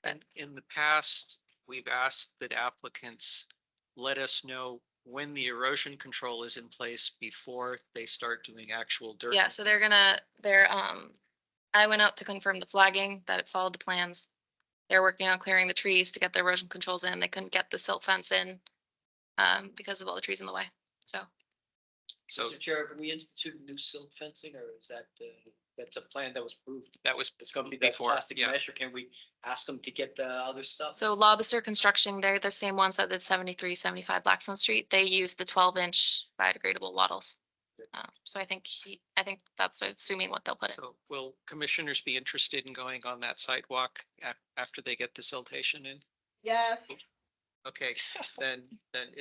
And in the past, we've asked that applicants let us know when the erosion control is in place before they start doing actual dirt. yeah, so I went out to confirm the flagging, that it followed the plans. They're working on clearing the trees to get the erosion controls in. They couldn't get the silt fence in because of all the trees in the way. So, So Mr. Chair, have we instituted new silt fencing or is that, that's a plan that was approved? that was It's gonna be that before, plastic yeah. mesh, or can we ask them to get the other stuff? so Lobster Construction, they're the same ones that did 73, 75 Blackstone Street. They use the 12-inch biodegradable wattles. So I think that's assuming what they'll put in. So will commissioners be interested in going on that sidewalk after they get the siltation in? Yes. Okay, then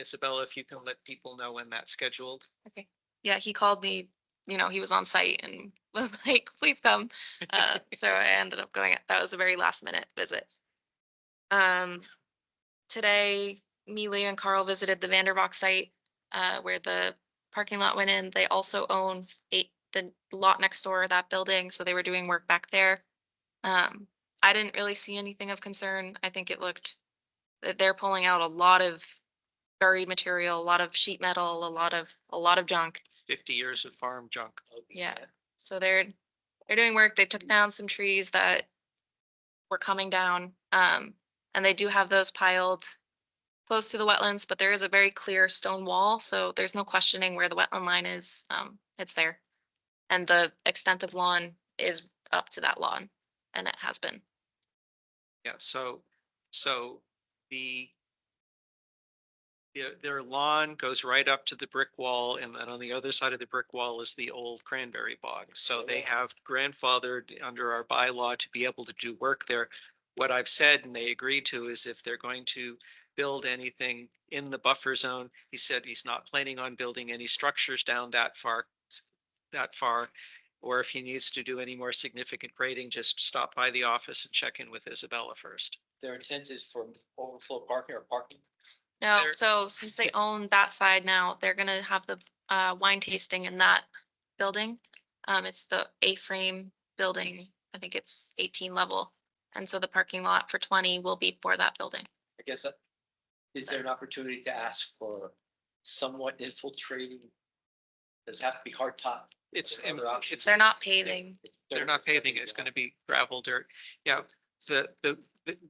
Isabella, if you can let people know when that's scheduled. Okay. Yeah, he called me, he was on site and was like, please come. So I ended up going, that was a very last minute visit. Today, Mealy and Carl visited the Vanderbox site, where the parking lot went in. They also own the lot next door, that building, so they were doing work back there. I didn't really see anything of concern. I think it looked that they're pulling out a lot of buried material, a lot of sheet metal, a lot of junk. 50 years of farm junk. Yeah. So they're doing work. They took down some trees that were coming down. And they do have those piled close to the wetlands, but there is a very clear stone wall, so there's no questioning where the wetland line is. It's there. And the extent of lawn is up to that lawn, and it has been. Yeah, so the their lawn goes right up to the brick wall, and then on the other side of the brick wall is the old cranberry bog. So they have grandfathered under our bylaw to be able to do work there. What I've said, and they agreed to, is if they're going to build anything in the buffer zone, he said he's not planning on building any structures down that far, or if he needs to do any more significant grading, just stop by the office and check in with Isabella first. Their intent is for overflow parking or parking? No, There- so since they own that side now, they're gonna have the wine tasting in that building. It's the A-frame building. I think it's 18 level. And so the parking lot for 20 will be for that building. I guess, is there an opportunity to ask for somewhat infiltrating? Does it have to be hard top? It's, Are there other options? They're not paving. they're not paving, it's gonna be gravel dirt. Yeah,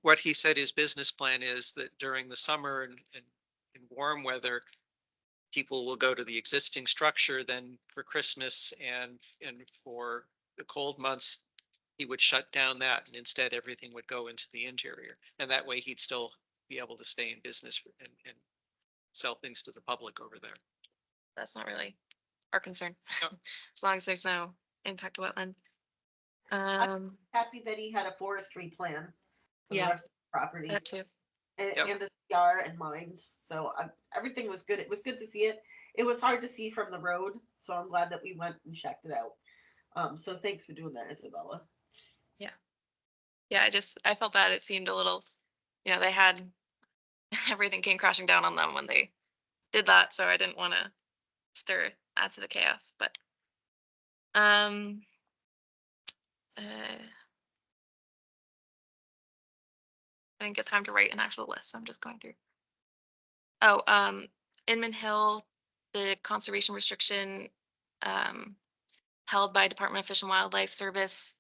what he said his business plan is that during the summer and in warm weather, people will go to the existing structure, then for Christmas and for the cold months, he would shut down that, and instead everything would go into the interior. And that way he'd still be able to stay in business and sell things to the public over there. That's not really our concern. No. As long as there's no impact to wetland. Happy that he had a forestry plan. For the Yeah. rest of the property That too. Yep. and the CR in mind. So everything was good. It was good to see it. It was hard to see from the road. So I'm glad that we went and checked it out. So thanks for doing that, Isabella. Yeah, I felt bad. It seemed a little, they had, everything came crashing down on them when they did that. So I didn't want to add to the chaos, but, I didn't get time to write an actual list, so I'm just going through. Oh, Inman Hill, the conservation restriction, held by Department of Fish and Wildlife Service.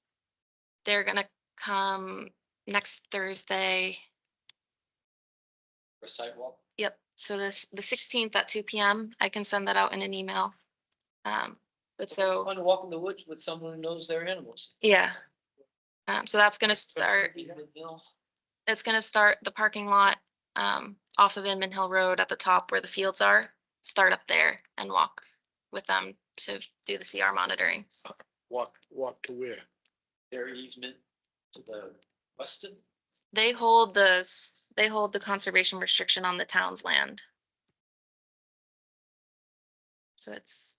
They're gonna come next Thursday. For sidewalk? Yep, so the 16th at 2 p.m. I can send that out in an email. But so, Fun to walk in the woods with someone who knows their animals. yeah. So that's gonna start, it's gonna start the parking lot, off of Inman Hill Road at the top where the fields are, start up there and walk with them to do the CR monitoring. Walk to where? Their easement to the western. They hold the conservation restriction on the town's land. So it's,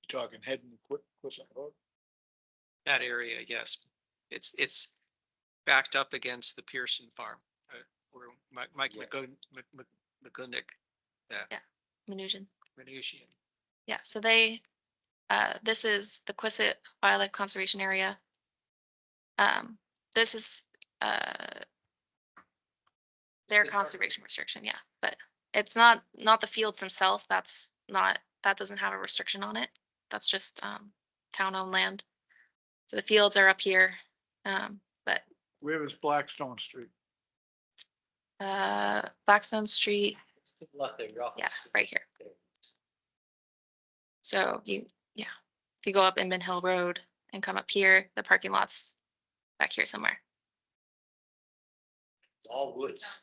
Talking heading quick, road. That area, yes. It's backed up against the Pearson farm, where Mike Yes. McGunnick, Menusian. Venusian. Yeah, so this is the Quissit Wildlife Conservation Area. This is, their conservation restriction, yeah, but it's not the fields themselves. That doesn't have a restriction on it. That's just, town-owned land. So the fields are up here, but, Where is Blackstone Street? Blackstone Street, It's to the left there, your office. yeah, right here. So if you go up Inman Hill Road and come up here, the parking lot's back here somewhere. All woods.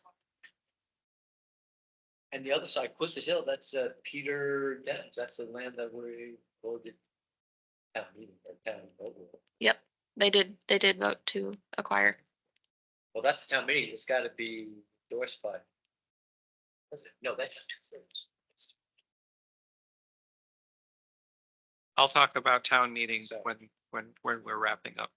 And the other side, Quistit Hill, that's Peter Denn's, that's the land that we voted. Town meeting or town vote. Yep, they did vote to acquire. Well, that's the town meeting, it's gotta be endorsed by. Was it? No, that's 2/3. I'll talk about town meetings Sorry. when we're wrapping up.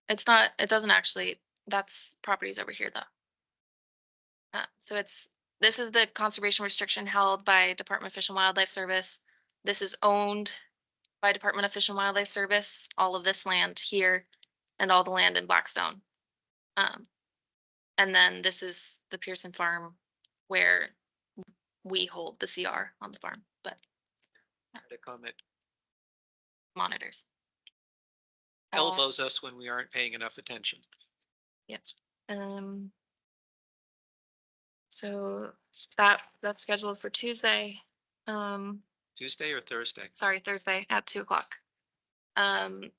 It's not, it doesn't actually, that's properties over here though. So this is the conservation restriction held by Department of Fish and Wildlife Service. This is owned by Department of Fish and Wildlife Service, all of this land here and all the land in Blackstone. And then this is the Pearson Farm where we hold the CR on the farm, but To comment, monitors. elbows us when we aren't paying enough attention. Yep. So that's scheduled for Tuesday. Tuesday or Thursday? Sorry, Thursday at 2:00.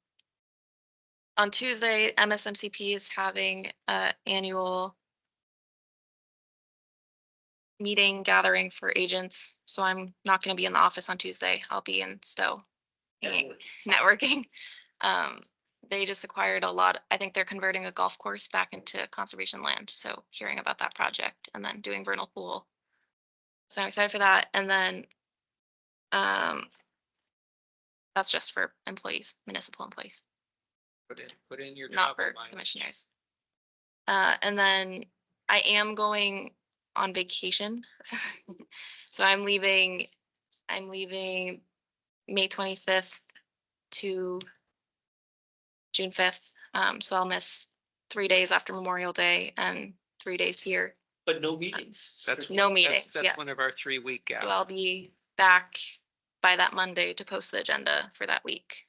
On Tuesday, MSMCP is having a annual meeting gathering for agents. So I'm not going to be in the office on Tuesday. I'll be in Stowe networking. They just acquired I think they're converting a golf course back into conservation land. So hearing about that project and then doing vernal pool. So I'm excited for that. And then that's just for employees, municipal employees, Put in your not travel for mileage. commissioners. And then I am going on vacation. So I'm leaving May 25th to June 5th. So I'll miss 3 days after Memorial Day and 3 days here. But no meetings. That's No meetings, That's yeah. one of our 3-week So gaps. I'll be back by that Monday to post the agenda for that week.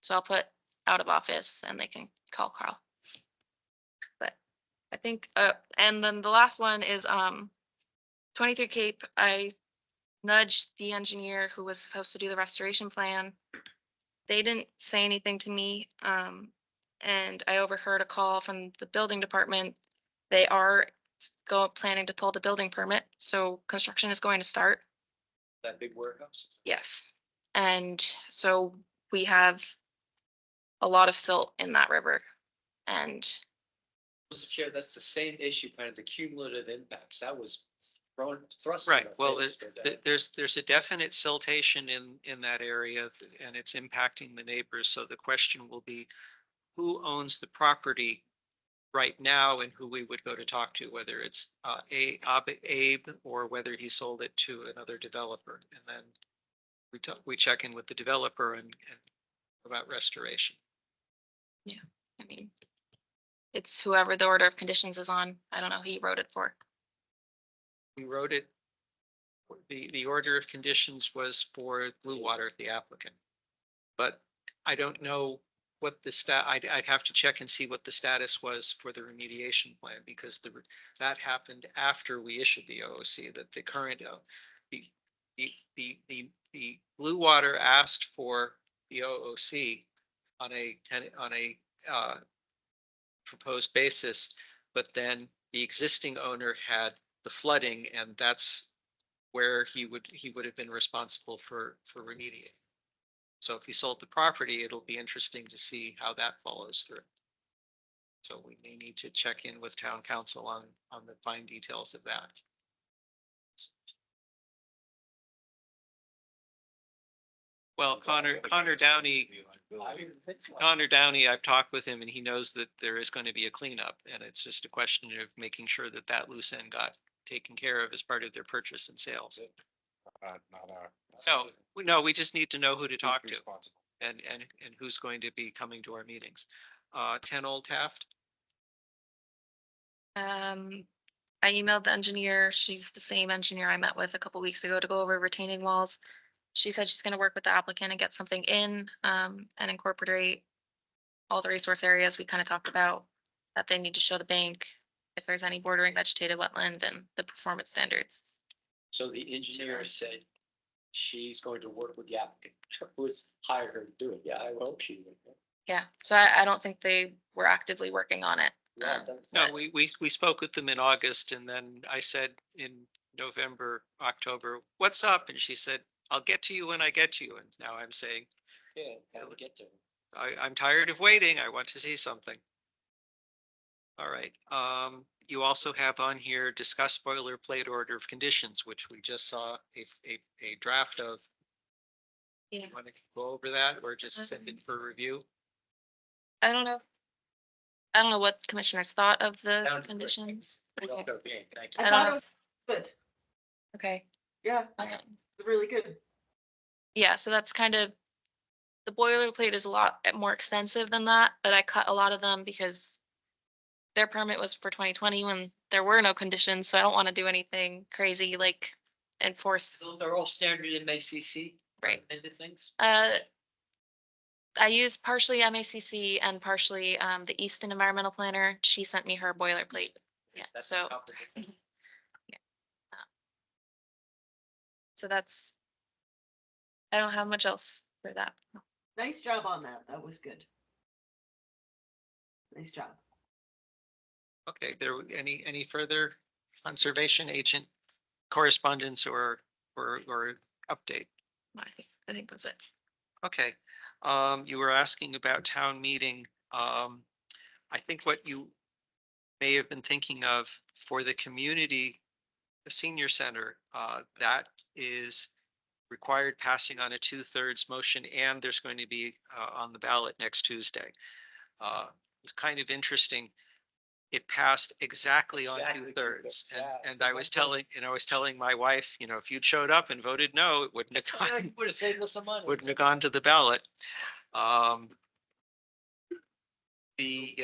So I'll put out of office and they can call Carl. But I think, and then the last one is 23 Cape. I nudged the engineer who was supposed to do the restoration plan. They didn't say anything to me. And I overheard a call from the building department. They are planning to pull the building permit. So construction is going to start. That big warehouse. Yes. And so we have a lot of silt in that river. And Mr. Chair, that's the same issue, kind of the cumulative impacts. That was thrust. Right, well, there's a definite siltation in that area and it's impacting the neighbors. So the question will be, who owns the property right now and who we would go to talk to, whether it's Abe or whether he sold it to another developer. And then we check in with the developer and about restoration. yeah, I mean, it's whoever the order of conditions is on. I don't know who he wrote it for. We wrote it, the order of conditions was for Blue Water, the applicant. But I don't know what the I'd have to check and see what the status was for the remediation plan, because that happened after we issued the OOC, that the current, the Blue Water asked for the OOC on a proposed basis. but then the existing owner had the flooding, and that's where he would have been responsible for remediating. So if he sold the property, it'll be interesting to see how that follows through. So we may need to check in with town council on the fine details of that. Well, Connor Downey, I've talked with him and he knows that there is going to be a cleanup, and it's just a question of making sure that that loose end got taken care of as part of their purchase and sales. Not our. No, we just need to know who to talk to Responsible. and who's going to be coming to our meetings. 10 Old Taft. I emailed the engineer. She's the same engineer I met with a couple weeks ago to go over retaining walls. She said she's gonna work with the applicant and get something in, and incorporate all the resource areas we kind of talked about, that they need to show the bank if there's any bordering vegetated wetland and the performance standards. So the engineer said she's going to work with the applicant who's hired her to do it. Yeah, I hope she would. Yeah, so I don't think they were actively working on it. Yeah, that's- No, we spoke with them in August, and then I said in November, October, what's up? And she said, I'll get to you when I get to you. And now I'm saying, Yeah, how to get to it. I'm tired of waiting. I want to see something. All right. You also have on here discuss boilerplate order of conditions, which we just saw a draft of. Yeah. You want to go over that or just send it for review? I don't know. I don't know what commissioners thought of the Sounded great. conditions. Okay. Okay, thank you. I I don't thought it know. was good. Okay. Yeah, Um, it's really good. Yeah, so that's kind of, the boilerplate is a lot more extensive than that, but I cut a lot of them because their permit was for 2020 when there were no conditions, so I don't want to do anything crazy like enforce. They're all standard MACC. Right. Recommended things. I used partially MACC and partially the Easton Environmental Planner. She sent me her boilerplate. Yeah, That's so, a couple of- so that's, I don't have much else for that. Nice job on that. That was good. Nice job. Okay, there, any further conservation agent correspondence or update? I think that's it. Okay, you were asking about town meeting. I think what you may have been thinking of for the community, the senior center, that is required passing on a 2/3 motion, and there's going to be on the ballot next Tuesday. It's kind of interesting. It passed exactly on Exactly 2/3, yeah, and I was telling my wife, if you'd showed up and voted no, it wouldn't have Yeah, gone, you would have saved us some money. wouldn't have gone to the ballot. The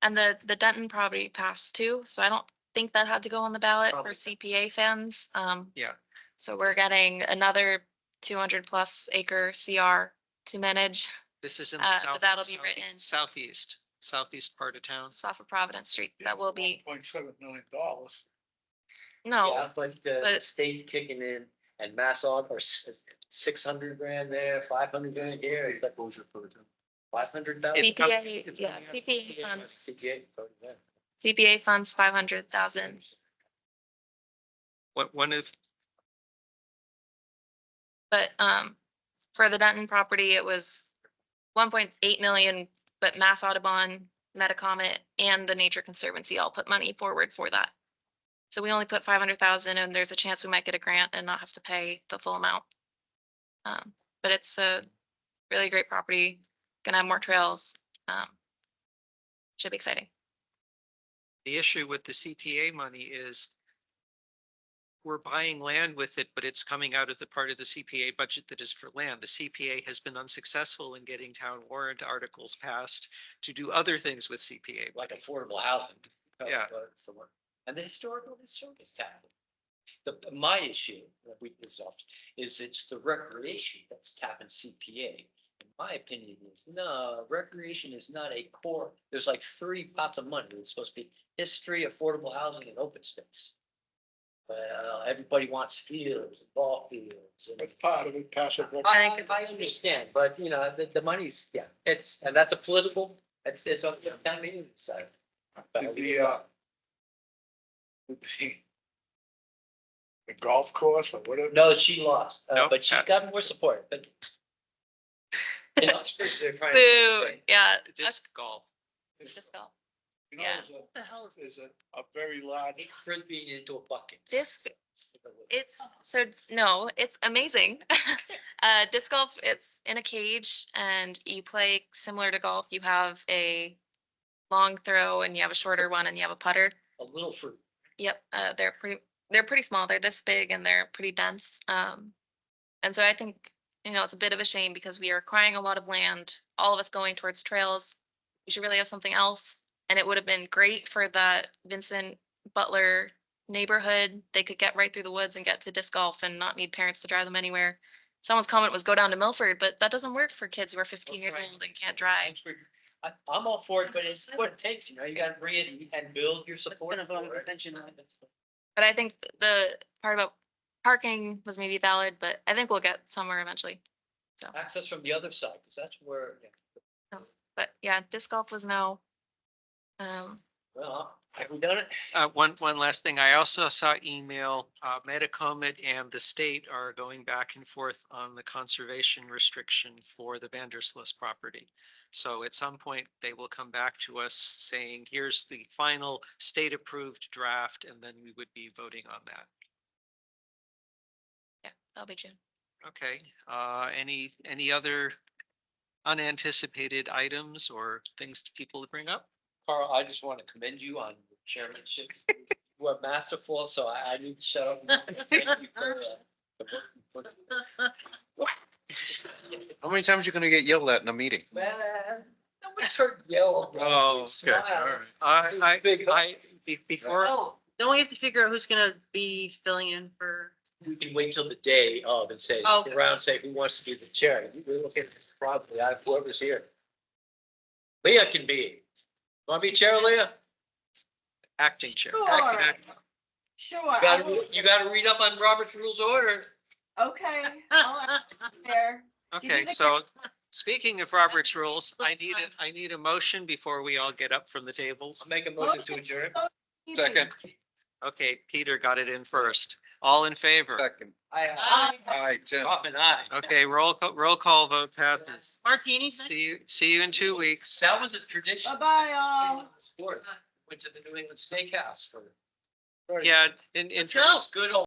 And the Denton property passed too, so I don't think that had to go on the ballot for Probably. CPA funds. yeah, So we're getting another 200+ acre CR to manage. this is in the But that'll be written southeast part of town. It's off of Providence Street. That will be, $1.7 million. no, Yeah, but the but- state's kicking in and Massog or 600 grand there, 500 grand here. 500,000. CPA, yeah, CPA funds, CPA, yeah. CPA funds 500,000. One of, But for the Denton property, it was 1.8 million, but Mass Audubon, Metacomet, and the Nature Conservancy all put money forward for that. So we only put 500,000, and there's a chance we might get a grant and not have to pay the full amount. But it's a really great property, gonna have more trails. Should be exciting. the issue with the CPA money is we're buying land with it, but it's coming out of the part of the CPA budget that is for land. The CPA has been unsuccessful in getting town warrant articles passed to do other things with CPA. Like affordable housing. Yeah. That's the one. And the historical is tapping. My issue, weakness off, is it's the recreation that's tapping CPA. In my opinion is, no, recreation is not a core. There's like 3 pots of money. It's supposed to be history, affordable housing, and open space. Everybody wants fields, and ball fields. And That's part of it, passive. I understand, but the money's, yeah, and that's a political, it's on the town meeting side. The golf course or whatever. No, she lost, Nope. but she got more support, but. In Oxford, they're trying to- Boo, yeah. Disc golf. Disc golf. You know, Yeah. what the hell is a very large, Frisbee into a bucket. It's so, no, it's amazing. Disc golf, it's in a cage and you play similar to golf. You have a long throw and you have a shorter one and you have a putter. A little fruit. Yep, they're pretty small. They're this big and they're pretty dense. And so I think, it's a bit of a shame because we are acquiring a lot of land, all of us going towards trails. We should really have something else. And it would have been great for that Vincent Butler neighborhood. They could get right through the woods and get to disc golf and not need parents to drive them anywhere. Someone's comment was go down to Milford, but that doesn't work for kids who are 15 years old and can't drive. I'm all for it, but it's what it takes, you gotta bring it and build your support. But I think the part about parking was maybe valid, but I think we'll get somewhere eventually. So, Access from the other side, because that's where, but yeah, disc golf was no. well, have we done it? One last thing. I also saw email, Metacomet and the state are going back and forth on the conservation restriction for the Vandersloot property. So at some point, they will come back to us saying, here's the final state approved draft, and then we would be voting on that. Yeah, that'll be June. Okay, any other unanticipated items or things people to bring up? Carl, I just want to commend you on your chairmanship. You are masterful, so I need to shut up. Thank you for, the work you put in. How many times are you gonna get yelled at in a meeting? Man, nobody's heard yell. Oh, okay, Smile. all right. Before, Oh, don't we have to figure out who's gonna be filling in for? We can wait till the day of and say, Oh. go around and say, who wants to be the chair? You look at it, probably, whoever's here. Leah can be. Want to be chair, Leah? acting chair. Sure. Sure. You gotta read up on Robert's Rules of Order. Okay. I'll ask there. Okay, so speaking of Robert's rules, I need a motion before we all get up from the tables. I'll make a motion to adjourn. Second, Okay, Peter got it in first. All in favor? second. I, Aye, Tim. Coffin, aye. Okay, roll call vote passes. Martini? See you in 2 weeks. That was a tradition. Bye-bye, all. Sport. Went to the New England Steakhouse for. Yeah, in Let's go. Good old.